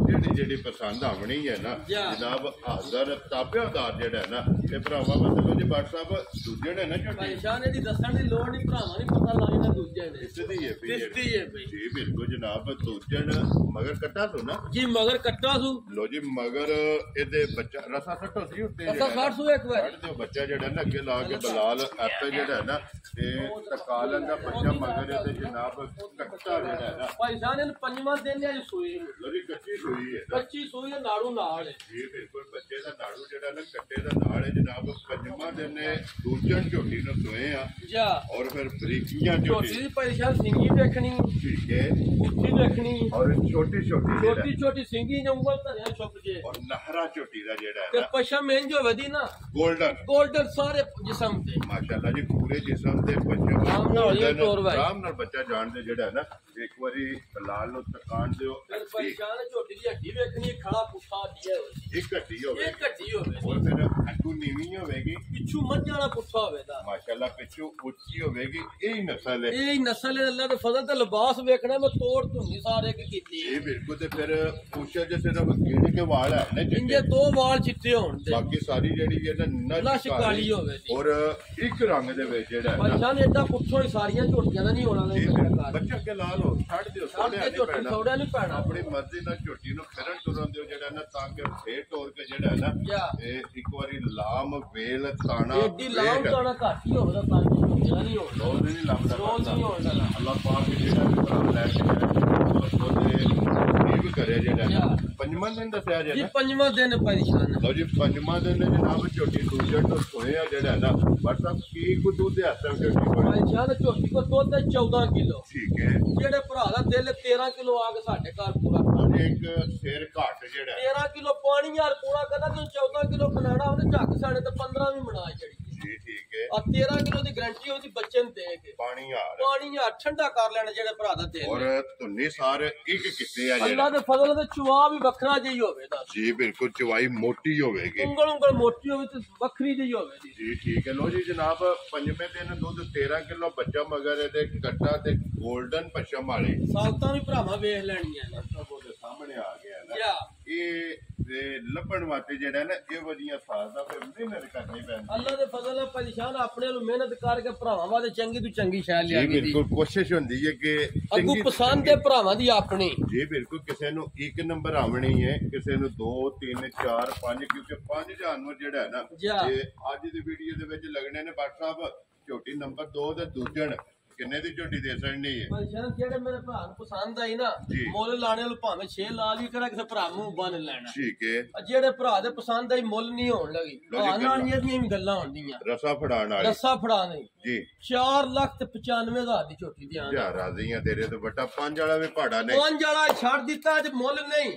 Speaker 1: ਜਿਹੜੀ ਪਸੰਦ ਆਵਣੀ ਹੈ ਨਾ
Speaker 2: ਜਾ।
Speaker 1: ਜਨਾਬ ਹਾਜ਼ਰ ਤਾਬਿਆਦਾਰ ਜਿਹੜਾ ਹੈ ਨਾ ਤੇ ਭਰਾਵਾਂ ਮਤਲਬ ਜੀ WhatsApp ਦੂਜੇ ਨੇ ਨਾ ਝੋਟੀ
Speaker 2: ਪਰੇਸ਼ਾਨ ਇਹਦੀ ਦੱਸਣ ਦੀ ਲੋੜ ਨਹੀਂ ਭਰਾਵਾਂ ਨਹੀਂ ਪਤਾ ਲੱਗ ਜਾਂਦਾ ਦੂਜੇ ਨੇ
Speaker 1: ਦਿਸਦੀ ਹੈ ਵੀ ਜਿਹੜੀ।
Speaker 2: ਦਿਸਦੀ ਹੈ ਬਈ
Speaker 1: ਜੀ ਬਿਲਕੁਲ ਜਨਾਬ ਦੂਜਣ ਮਗਰ ਕੱਟਾ ਸੋ ਨਾ
Speaker 2: ਜੀ ਮਗਰ ਕੱਟਾ ਸੂ
Speaker 1: ਲੋ ਜੀ ਮਗਰ ਇਹਦੇ ਬੱਚਾ ਰਸਾ ਸੱਟੋ ਸੀ ਉੱਤੇ
Speaker 2: ਅੱਛਾ 60 ਸੂ ਇੱਕ ਵਾਰ
Speaker 1: ਕੱਢ ਦਿਓ ਬੱਚਾ ਜਿਹੜਾ ਨਾ ਅੱਗੇ ਲਾ ਕੇ ਬਲਾਲ ਆਪੇ ਜਿਹੜਾ ਹੈ ਨਾ ਇਹ ਟਕਾ ਲੈਂਦਾ ਬੱਚਾ ਮਗਰ ਤੇ ਜਨਾਬ ਕੱਟਾ ਜਿਹੜਾ ਹੈ ਨਾ
Speaker 2: ਭਾਈ ਸਾਹਿਬ ਨੇ ਪੰਜਵਾਂ ਦਿਨ ਅੱਜ ਸੂਈ
Speaker 1: ਲੋਰੀ ਕੱਚੀ ਸੂਈ ਹੈ
Speaker 2: ਕੱਚੀ ਸੂਈ ਦੇ ਨਾੜੂ ਨਾਲ
Speaker 1: ਇਹ ਬਿਲਕੁਲ ਬੱਚੇ ਦਾ ਨਾੜੂ ਜਿਹੜਾ ਨਾ ਕੱਟੇ ਦਾ ਨਾਲ ਹੈ ਜਨਾਬ ਪੰਜਵਾਂ ਦਿਨ ਦੂਜਣ ਝੋਟੀ ਨੂੰ ਸੋਏ ਆ
Speaker 2: ਜਾ
Speaker 1: ਔਰ ਫਿਰ ਬਰੀਕੀਆਂ
Speaker 2: ਝੋਟੀ ਦੀ ਭਾਈ ਸਾਹਿਬ ਸਿੰਗੀ ਦੇਖਣੀ
Speaker 1: ਠੀਕ ਹੈ
Speaker 2: ਉੱਚੀ ਦੇਖਣੀ
Speaker 1: ਔਰ ਛੋਟੀ
Speaker 2: ਛੋਟੀ ਛੋਟੀ ਸਿੰਗੀ ਨੇ ਉਂਗਲ ਧਰਿਆ ਛੁਪ ਜੇ
Speaker 1: ਔਰ ਨਹਰਾ ਝੋਟੀ ਦਾ ਜਿਹੜਾ ਹੈ
Speaker 2: ਤੇ
Speaker 1: ਨਾ
Speaker 2: ਪਸ਼ਮ ਇੰਜ ਹੋਵੇ ਦੀ ਨਾ
Speaker 1: ਗੋਲਡਨ
Speaker 2: ਸਾਰੇ ਜਿਸਮ ਤੇ
Speaker 1: ਮਾਸ਼ਾਅੱਲਾ ਜੀ ਪੂਰੇ ਜਿਸਮ ਤੇ ਬੱਚੇ
Speaker 2: ਆਰਾਮ ਨਾਲ ਇਹ ਤੋਰ ਵਾਈ
Speaker 1: ਆਰਾਮ ਨਾਲ ਬੱਚਾ ਜਾਣਦੇ ਜਿਹੜਾ ਹੈ ਨਾ ਇੱਕ ਵਾਰੀ ਲਾਲ ਨੂੰ ਤਕਾਣ ਦਿਓ
Speaker 2: ਫਿਰ ਪਰੇਸ਼ਾਨ ਝੋਟੀ ਦੀ ਹੱਡੀ ਵੇਖਣੀ ਖੜਾ ਪੁੱਠਾ ਦੀਏ
Speaker 1: ਇੱਕ ਘੱਟੀ ਹੋਵੇ
Speaker 2: ਇੱਕ ਹੱਡੀ ਹੋਵੇ
Speaker 1: ਔਰ ਫਿਰ ਅੱਗੂ ਨੀਵੀਂ ਹੋਵੇਗੀ
Speaker 2: ਪਿੱਛੂ ਮੱਝਾਂ ਵਾਲਾ ਪੁੱਠਾ ਹੋਵੇ ਦਾ
Speaker 1: ਮਾਸ਼ਾਅੱਲਾ ਪਿੱਛੋਂ ਉੱਚੀ ਹੋਵੇਗੀ ਇਹ ਨਸਲ ਹੈ
Speaker 2: ਇਹ ਹੀ ਨਸਲ ਹੈ ਅੱਲਾ ਦੇ ਫਜ਼ਲ ਤੇ ਲਿਬਾਸ ਵੇਖਣਾ ਮੈਂ ਤੋੜ ਧੁੰਨੀ ਸਾਰੇ ਕੀ ਕੀਤੀ
Speaker 1: ਇਹ ਬਿਲਕੁਲ ਤੇ ਫਿਰ ਪੁੱਛਿਆ ਜੇ ਸਿਰਫ ਕਿਹੜੇ ਕੇ ਵਾਲ ਹੈ ਨਾ
Speaker 2: ਇੰਜੇ ਦੋ ਵਾਲ ਚਿੱਟੇ ਹੋਣ ਤੇ
Speaker 1: ਬਾਕੀ ਸਾਰੀ ਜਿਹੜੀ ਹੈ ਨਾ
Speaker 2: ਨਸ਼ ਕਾਲੀ ਹੋਵੇ
Speaker 1: ਔਰ ਇੱਕ ਰੰਗ ਦੇ ਵਿੱਚ ਜਿਹੜਾ ਹੈ ਨਾ
Speaker 2: ਪਰੇਸ਼ਾਨ ਏਡਾ ਪੁੱਠੋ ਹੀ ਸਾਰੀਆਂ ਝੋਟੀਆਂ ਦਾ ਨਹੀਂ ਹੋਣਾ
Speaker 1: ਬੱਚਾ ਕੇ ਲਾ ਲਓ ਛੱਡ ਦਿਓ
Speaker 2: ਸਾਡੇ ਝੋਟੀ ਥੋੜਾ ਨਹੀਂ ਪੈਣਾ
Speaker 1: ਆਪਣੀ ਮਰਜ਼ੀ ਨਾਲ ਝੋਟੀ ਨੂੰ ਫਿਰਨ ਤੁਰਨ ਦਿਓ ਜਿਹੜਾ ਨਾ ਤਾਂ ਕਿ ਫੇਰ ਤੋੜ ਕੇ ਜਿਹੜਾ ਹੈ ਨਾ ਇਹ ਇੱਕ ਵਾਰੀ ਲਾਮ ਵੇਲ ਤਾਣਾ
Speaker 2: ਏਡੀ ਲਾਮ ਤਾਣਾ ਘੱਟ ਹੀ ਹੋਵੇ ਤਾਂ ਝੋਟੀਆਂ ਨਹੀਂ ਹੋਣਾ
Speaker 1: ਰੋਜ਼ ਨਹੀਂ ਲੱਭਦਾ
Speaker 2: ਰੋਜ਼ ਨਹੀਂ ਹੋਣਾ
Speaker 1: ਅੱਲਾਹ ਪਾਕ ਜਿਹੜਾ ਭਰਾ ਲੈ ਕੇ ਉਹਦੇ ਵੀ ਕਰਿਆ ਜਿਹੜਾ ਪੰਜਵਾਂ ਦਿਨ ਦੱਸਿਆ
Speaker 2: ਜੀ
Speaker 1: ਜਿਹੜਾ
Speaker 2: ਪੰਜਵਾਂ ਦਿਨ ਪਰੇਸ਼ਾਨ
Speaker 1: ਲਓ ਜੀ ਪੰਜਵਾਂ ਦਿਨ ਜਨਾਬ ਝੋਟੀ ਦੂਜਣ ਤੋਂ ਸੋਏ ਆ ਜਿਹੜਾ ਨਾ WhatsApp ਕੀ ਕੋ ਦੁੱਧ ਹੈ ਅਸਲ ਝੋਟੀ ਕੋਲ
Speaker 2: ਪਰੇਸ਼ਾਨ ਝੋਟੀ ਕੋ ਦੁੱਧ 14 ਕਿਲੋ
Speaker 1: ਠੀਕ ਹੈ
Speaker 2: ਜਿਹੜੇ ਭਰਾ ਦਾ ਦਿਲ 13 ਕਿਲੋ ਆ ਕੇ ਸਾਡੇ ਘਰ ਪੂਰਾ
Speaker 1: ਔਰ ਇੱਕ ਸਿਰ ਘੱਟ ਜਿਹੜਾ
Speaker 2: 13 ਕਿਲੋ ਪਾਣੀ ਯਾਰ ਪੂਰਾ ਕਹਿੰਦਾ ਤੂੰ 14 ਕਿਲੋ ਬਣਾਣਾ ਉਹਨੇ ਝੱਕ ਸਾਡੇ ਤੇ 15 ਵੀ ਬਣਾ ਜਿਹੜੀ
Speaker 1: ਜੀ ਠੀਕ ਹੈ
Speaker 2: ਆ 13 ਕਿਲੋ ਦੀ ਗਾਰੰਟੀ ਉਹਦੀ ਬੱਚੇ ਨੂੰ ਦੇ ਕੇ
Speaker 1: ਪਾਣੀ ਹਾਰ
Speaker 2: ਪਾਣੀ ਯਾਰ ਠੰਡਾ ਕਰ ਲੈਣਾ ਜਿਹੜੇ ਭਰਾ ਦਾ ਦਿਲ
Speaker 1: ਔਰ ਧੁੰਨੀ ਸਾਰ ਇੱਕ ਕਿੱਤੇ ਆ
Speaker 2: ਅੱਲਾ
Speaker 1: ਜਿਹੜਾ
Speaker 2: ਦੇ ਫਜ਼ਲ ਤੇ ਚੁਆ ਵੀ ਵੱਖਰਾ ਜਿਹੀ ਹੋਵੇ ਦਾ
Speaker 1: ਜੀ ਬਿਲਕੁਲ ਚਵਾਈ ਮੋਟੀ ਹੋਵੇਗੀ
Speaker 2: ਉਂਗਲ ਮੋਟੀ ਹੋਵੇ ਤੇ ਵੱਖਰੀ ਜਿਹੀ ਹੋਵੇ ਦੀ
Speaker 1: ਜੀ ਠੀਕ ਹੈ ਲੋ ਜੀ ਜਨਾਬ ਪੰਜਵੇਂ ਦਿਨ ਦੁੱਧ 13 ਕਿਲੋ ਬੱਚਾ ਮਗਰ ਇਹਦੇ ਕੱਟਾ ਤੇ 골ਡਨ ਪਸ਼ਮ ਵਾਲੇ
Speaker 2: ਸਾਲਤਾਂ ਵੀ ਭਰਾਵਾਂ ਵੇਖ ਲੈਣੀਆਂ ਨੇ
Speaker 1: ਸਭ ਉਹਦੇ ਸਾਹਮਣੇ ਆ ਗਿਆ ਨਾ
Speaker 2: ਯਾ
Speaker 1: ਇਹ ਲੱਭਣ ਵਾਸਤੇ ਜਿਹੜਾ ਨਾ ਇਹ ਵਧੀਆ ਸਾਲ ਦਾ ਫਿਰ ਮਿਹਨਤ ਕਰਨੀ ਪੈਂਦੀ
Speaker 2: ਅੱਲਾ ਦੇ ਫਜ਼ਲ ਨਾਲ ਪਰੇਸ਼ਾਨ ਆਪਣੇ ਨੂੰ ਮਿਹਨਤ ਕਰਕੇ ਭਰਾਵਾਂ ਵਾਸਤੇ ਚੰਗੀ ਤੋਂ ਚੰਗੀ ਸ਼ੈ ਲਿਆ
Speaker 1: ਜੀ
Speaker 2: ਗਈ
Speaker 1: ਬਿਲਕੁਲ ਕੋਸ਼ਿਸ਼ ਹੁੰਦੀ ਹੈ ਕਿ
Speaker 2: ਅੱਗੂ ਪਸੰਦ ਹੈ ਭਰਾਵਾਂ ਦੀ ਆਪਣੀ
Speaker 1: ਜੀ ਬਿਲਕੁਲ ਕਿਸੇ ਨੂੰ ਇੱਕ ਨੰਬਰ ਆਵਣੀ ਹੈ ਕਿਸੇ ਨੂੰ 2 3 4 5 ਕਿਉਂਕਿ 5 ਜਾਨਵਰ ਜਿਹੜਾ ਹੈ ਨਾ ਇਹ ਅੱਜ ਦੀ ਵੀਡੀਓ ਦੇ ਵਿੱਚ ਲੱਗਣੇ ਨੇ ਬਾਟ ਸਾਹਿਬ ਝੋਟੀ ਨੰਬਰ 2 ਤੇ ਦੂਜਣ ਕਿੰਨੇ ਦੀ ਝੋਟੀ ਦੇ ਸਕਣੀ ਹੈ
Speaker 2: ਪਰੇਸ਼ਾਨ ਜਿਹੜੇ ਮੇਰੇ ਭਰਾ ਨੂੰ ਪਸੰਦ ਆਈ ਨਾ ਮੁੱਲ ਲਾਣੇ ਨੂੰ ਭਾਵੇਂ 6 ਲਾ ਲਈ ਕਿਹੜਾ ਕਿਸੇ ਭਰਾ ਨੂੰ ਬੰਨ ਲੈਣਾ
Speaker 1: ਠੀਕ ਹੈ
Speaker 2: ਜਿਹੜੇ ਭਰਾ ਦੇ ਪਸੰਦ ਆਈ ਮੁੱਲ ਨਹੀਂ ਹੋਣ ਲੱਗੀ ਭਰਾ ਨਾਲ ਇਹਦੀਆਂ ਵੀ ਗੱਲਾਂ ਹੁੰਦੀਆਂ
Speaker 1: ਰਸਾ ਫੜਾਣ ਵਾਲੀ
Speaker 2: ਰਸਾ ਫੜਾ ਨਹੀਂ
Speaker 1: ਜੀ
Speaker 2: 4,95,000 ਦੀ ਝੋਟੀ ਦੀ ਆਂ
Speaker 1: ਯਾ ਰਾਜ਼ੀਆਂ ਤੇਰੇ ਤੋਂ ਵੱਡਾ 5 ਵਾਲਾ ਵੀ ਭਾੜਾ ਨਹੀਂ
Speaker 2: 5 ਵਾਲਾ ਛੱਡ ਦਿੱਤਾ ਅੱਜ ਮੁੱਲ ਨਹੀਂ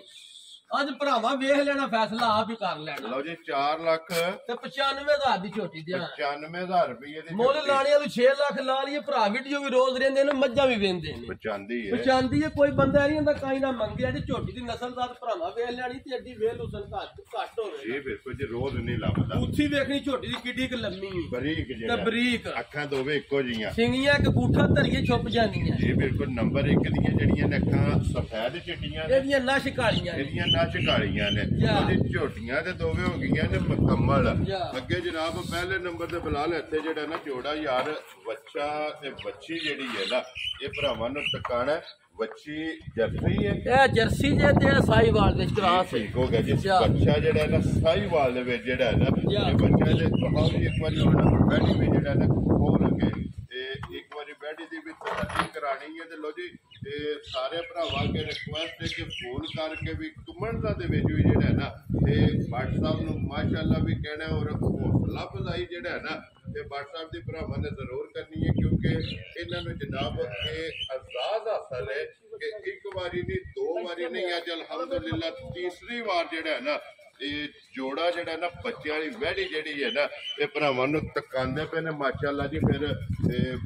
Speaker 2: ਅੱਜ ਭਰਾਵਾ ਵੇਖ ਲੈਣਾ ਫੈਸਲਾ ਆਪ ਹੀ ਕਰ ਲੈਣਾ
Speaker 1: ਲਓ ਜੀ 4 ਲੱਖ
Speaker 2: ਤੇ 95,000 ਦੀ ਝੋਟੀ ਦੀ
Speaker 1: 95000 ਰੁਪਏ ਦੀ
Speaker 2: ਮੁੱਲ ਲਾਣਿਆਂ ਨੂੰ 6 ਲੱਖ ਲਾ ਲਈਏ ਭਰਾ ਵੀਡੀਓ ਵੀ ਰੋਜ਼ ਰਹਿੰਦੇ ਨੇ ਮੱਝਾਂ ਵੀ ਵੇਂਦੇ ਨੇ
Speaker 1: ਬਚਾਂਦੀ ਹੈ
Speaker 2: ਪਛਾਂਦੀ ਹੈ ਕੋਈ ਬੰਦਾ ਨਹੀਂ ਹੁੰਦਾ ਕਾਈ ਨਾ ਮੰਗਿਆ ਜੇ ਝੋਟੀ ਦੀ ਨਸਲਦਾਰ ਭਰਾਵਾ ਵੇਖ ਲੈਣੀ ਤੇ ਐਡੀ ਵੇਲ ਹੁਸਨ ਘੱਟ ਹੋਵੇ
Speaker 1: ਇਹ ਬਿਲਕੁਲ ਜੀ ਰੋਜ਼ ਨਹੀਂ ਲੱਭਦਾ
Speaker 2: ਉੱਥੀ ਵੇਖਣੀ ਝੋਟੀ ਦੀ ਕਿੱਡੀ ਕੁ ਲੰਮੀ
Speaker 1: ਬਰੀਕ
Speaker 2: ਤੇ
Speaker 1: ਜਿਹੜਾ
Speaker 2: ਬਰੀਕ
Speaker 1: ਅੱਖਾਂ ਦੋਵੇਂ ਇੱਕੋ ਜੀਆਂ
Speaker 2: ਸਿੰਗੀਆਂ ਇੱਕ ਗੂਠਾ ਧਰੀਏ ਛੁਪ ਜਾਂਦੀਆਂ
Speaker 1: ਇਹ ਬਿਲਕੁਲ ਨੰਬਰ 1 ਦੀਆਂ ਜਿਹੜੀਆਂ ਨੇ ਅੱਖਾਂ ਸਫੈਦ ਚਿੱਟੀਆਂ ਨੇ
Speaker 2: ਇਹਦੀਆਂ ਨਸ਼ ਕਾਲੀਆਂ ਨੇ
Speaker 1: ਇਹਦੀਆਂ ਨੱਚ ਕਾਲੀਆਂ ਨੇ ਉਹਦੀ ਝੋਟੀਆਂ ਤੇ ਦੋਵੇਂ ਹੋ ਗਈਆਂ ਨੇ ਮੁਕੰਮਲ ਅੱਗੇ ਜਨਾਬ ਪਹਿਲੇ ਨੰਬਰ ਤੇ ਬਲਾਲ ਇੱਥੇ ਜਿਹੜਾ ਨਾ ਜੋੜਾ ਯਾਰ ਬੱਚਾ ਤੇ ਬੱਚੀ ਜਿਹੜੀ ਹੈ ਨਾ ਇਹ ਭਰਾਵਾਂ ਨੂੰ ਟਿਕਾਣਾ ਬੱਚੀ ਜਰਸੀ ਹੈ
Speaker 2: ਇਹ ਜਰਸੀ ਜੇ ਤੇ ਸਾਈਵਾਲ ਦੇ ਕਰਾਸ
Speaker 1: ਠੀਕ ਹੋ ਗਿਆ ਜੀ ਬੱਚਾ ਜਿਹੜਾ ਨਾ ਸਾਈਵਾਲ ਦੇ ਵਿੱਚ ਜਿਹੜਾ ਹੈ ਨਾ ਇਹ ਬੱਚਾ ਦੇ ਬਹੁਤ ਹੀ ਇੱਕ ਵਾਰੀ ਹੁਣ ਬੈਠੀ ਵੀ ਜਿਹੜਾ ਨਾ ਹੋ ਲੱਗੇ ਤੇ ਇੱਕ ਵਾਰੀ ਬੈਠੀ ਦੀ ਵੀ ਤਸੱਲੀ ਕਰਾਣੀ ਹੈ ਤੇ ਲੋ ਜੀ ਤੇ ਸਾਰੇ ਭਰਾਵਾਂ ਅੱਗੇ ਰਿਕੁਐਸਟ ਹੈ ਕਿ ਫੋਨ ਕਰਕੇ ਵੀ ਕਮੈਂਟ ਦਾ ਦੇ ਵਿੱਚ ਵੀ ਜਿਹੜਾ ਹੈ ਨਾ ਤੇ WhatsApp ਨੂੰ ਮਾਸ਼ਾਅੱਲਾ ਵੀ ਕਹਿਣਾ ਔਰ ਹੌਸਲਾ ਅਫਜ਼ਾਈ ਜਿਹੜਾ ਹੈ ਨਾ ਤੇ WhatsApp ਦੇ ਭਰਾਵਾਂ ਨੇ ਜ਼ਰੂਰ ਕਰਨੀ ਹੈ ਕਿਉਂਕਿ ਇਹਨਾਂ ਨੂੰ ਜਨਾਬ ਇਹ ਆਜ਼ਾਦ ਹਾਸਲ ਹੈ ਕਿ ਇੱਕ ਵਾਰੀ ਨਹੀਂ 2 ਵਾਰੀ ਨਹੀਂ ਅੱਜ ਅਲਹਮਦੁਲਿਲਾ ਤੀਸਰੀ ਵਾਰ ਜਿਹੜਾ ਹੈ ਨਾ ਇਹ ਜੋੜਾ ਜਿਹੜਾ ਨਾ ਬੱਚਿਆਂ ਵਾਲੀ ਵਹਿੜੀ ਜਿਹੜੀ ਹੈ ਨਾ ਇਹ ਭਰਾਵਾਂ ਨੂੰ ਤਕਾਉਂਦੇ ਪਏ ਨੇ ਮਾਸ਼ਾਅੱਲਾ ਜੀ ਫਿਰ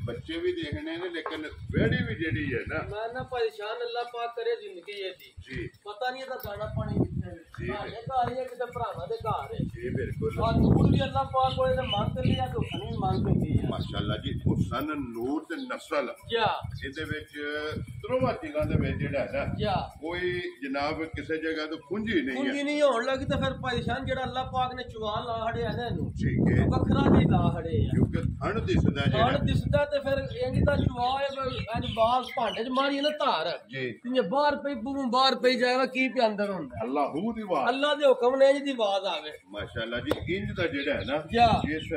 Speaker 1: ਬੱਚੇ ਵੀ ਦੇਖਣੇ ਨੇ ਲੇਕਿਨ ਵਹਿੜੀ ਵੀ ਜਿਹੜੀ ਹੈ ਨਾ
Speaker 2: ਮੈਂ ਨਾ ਪਰੇਸ਼ਾਨ ਅੱਲਾਹ ਪਾਕ ਕਰੇ ਜ਼ਿੰਦਗੀ ਇਹਦੀ
Speaker 1: ਜੀ
Speaker 2: ਪਤਾ ਨਹੀਂ ਇਹਦਾ ਦਾਣਾ ਪਾਣੀ ਕਿੱਥੇ
Speaker 1: ਜੀ
Speaker 2: ਸਾਡੇ ਘਰ ਹੀ ਕਿਤੇ ਭਰਾਵਾਂ ਦੇ ਘਰ ਹੈ
Speaker 1: ਜੀ ਬਿਲਕੁਲ
Speaker 2: ਔਰ ਨੂਰ ਵੀ ਅੱਲਾਹ ਪਾਕ ਕੋਲੇ ਤੇ ਮੰਗ ਲਿਆ ਤੇ ਨਹੀਂ ਮੰਗ ਲਈ ਹੈ
Speaker 1: ਮਾਸ਼ਾਅੱਲਾ ਜੀ ਹੁਸਨ ਨੂਰ ਤੇ ਨਸਲ
Speaker 2: ਜਾ
Speaker 1: ਇਹਦੇ ਵਿੱਚ ਤਰੋਵਾ ਦਿਲਾਂ ਦੇ ਵਿੱਚ ਜਿਹੜਾ ਹੈ ਨਾ
Speaker 2: ਜਾ
Speaker 1: ਕੋਈ ਜਨਾਬ ਕਿਸੇ ਜਗ੍ਹਾ ਤੋਂ ਖੁੰਝੀ ਨਹੀਂ ਹੈ
Speaker 2: ਨਹੀਂ ਹੋਣ ਲੱਗੀ ਤਾਂ ਫਿਰ ਪਰੇਸ਼ਾਨ ਜਿਹੜਾ ਅੱਲਾਹ ਪਾਕ ਨੇ ਚੁਆਨ ਲਾ ਹੜਿਆ ਨਾ ਇਹਨੂੰ
Speaker 1: ਠੀਕ ਹੈ
Speaker 2: ਵੱਖਰਾ ਜੀ ਲਾ ਹੜੇ ਆ
Speaker 1: ਕਿਉਂਕਿ ਥਣ ਦਿਸਦਾ
Speaker 2: ਹਣ
Speaker 1: ਜਿਹੜਾ
Speaker 2: ਦਿਸਦਾ ਤੇ ਫਿਰ ਇੰਜ ਤਾਂ ਚੁਆ ਅੱਜ ਬਾਹਰ ਭਾਂਡੇ 'ਚ ਮਾਰੀ ਨਾ ਧਾਰ
Speaker 1: ਜੀ
Speaker 2: ਤੇ ਬਾਹਰ ਪਈ ਬੂਮ ਬਾਹਰ ਪਈ ਜਾਏਗਾ ਕੀ ਪਿਆ ਅੰਦਰ ਹੁੰਦਾ
Speaker 1: ਅੱਲਾਹ ਹੂ ਦੀ ਆਵਾਜ਼
Speaker 2: ਅੱਲਾ ਦੇ ਹੁਕਮ ਨੇ ਜਿਹਦੀ ਆਵਾਜ਼ ਆਵੇ
Speaker 1: ਮਾਸ਼ਾਅੱਲਾ ਜੀ। ਇੰਜ ਦਾ ਜਿਹੜਾ ਹੈ ਨਾ
Speaker 2: ਜਾ
Speaker 1: ਇਸ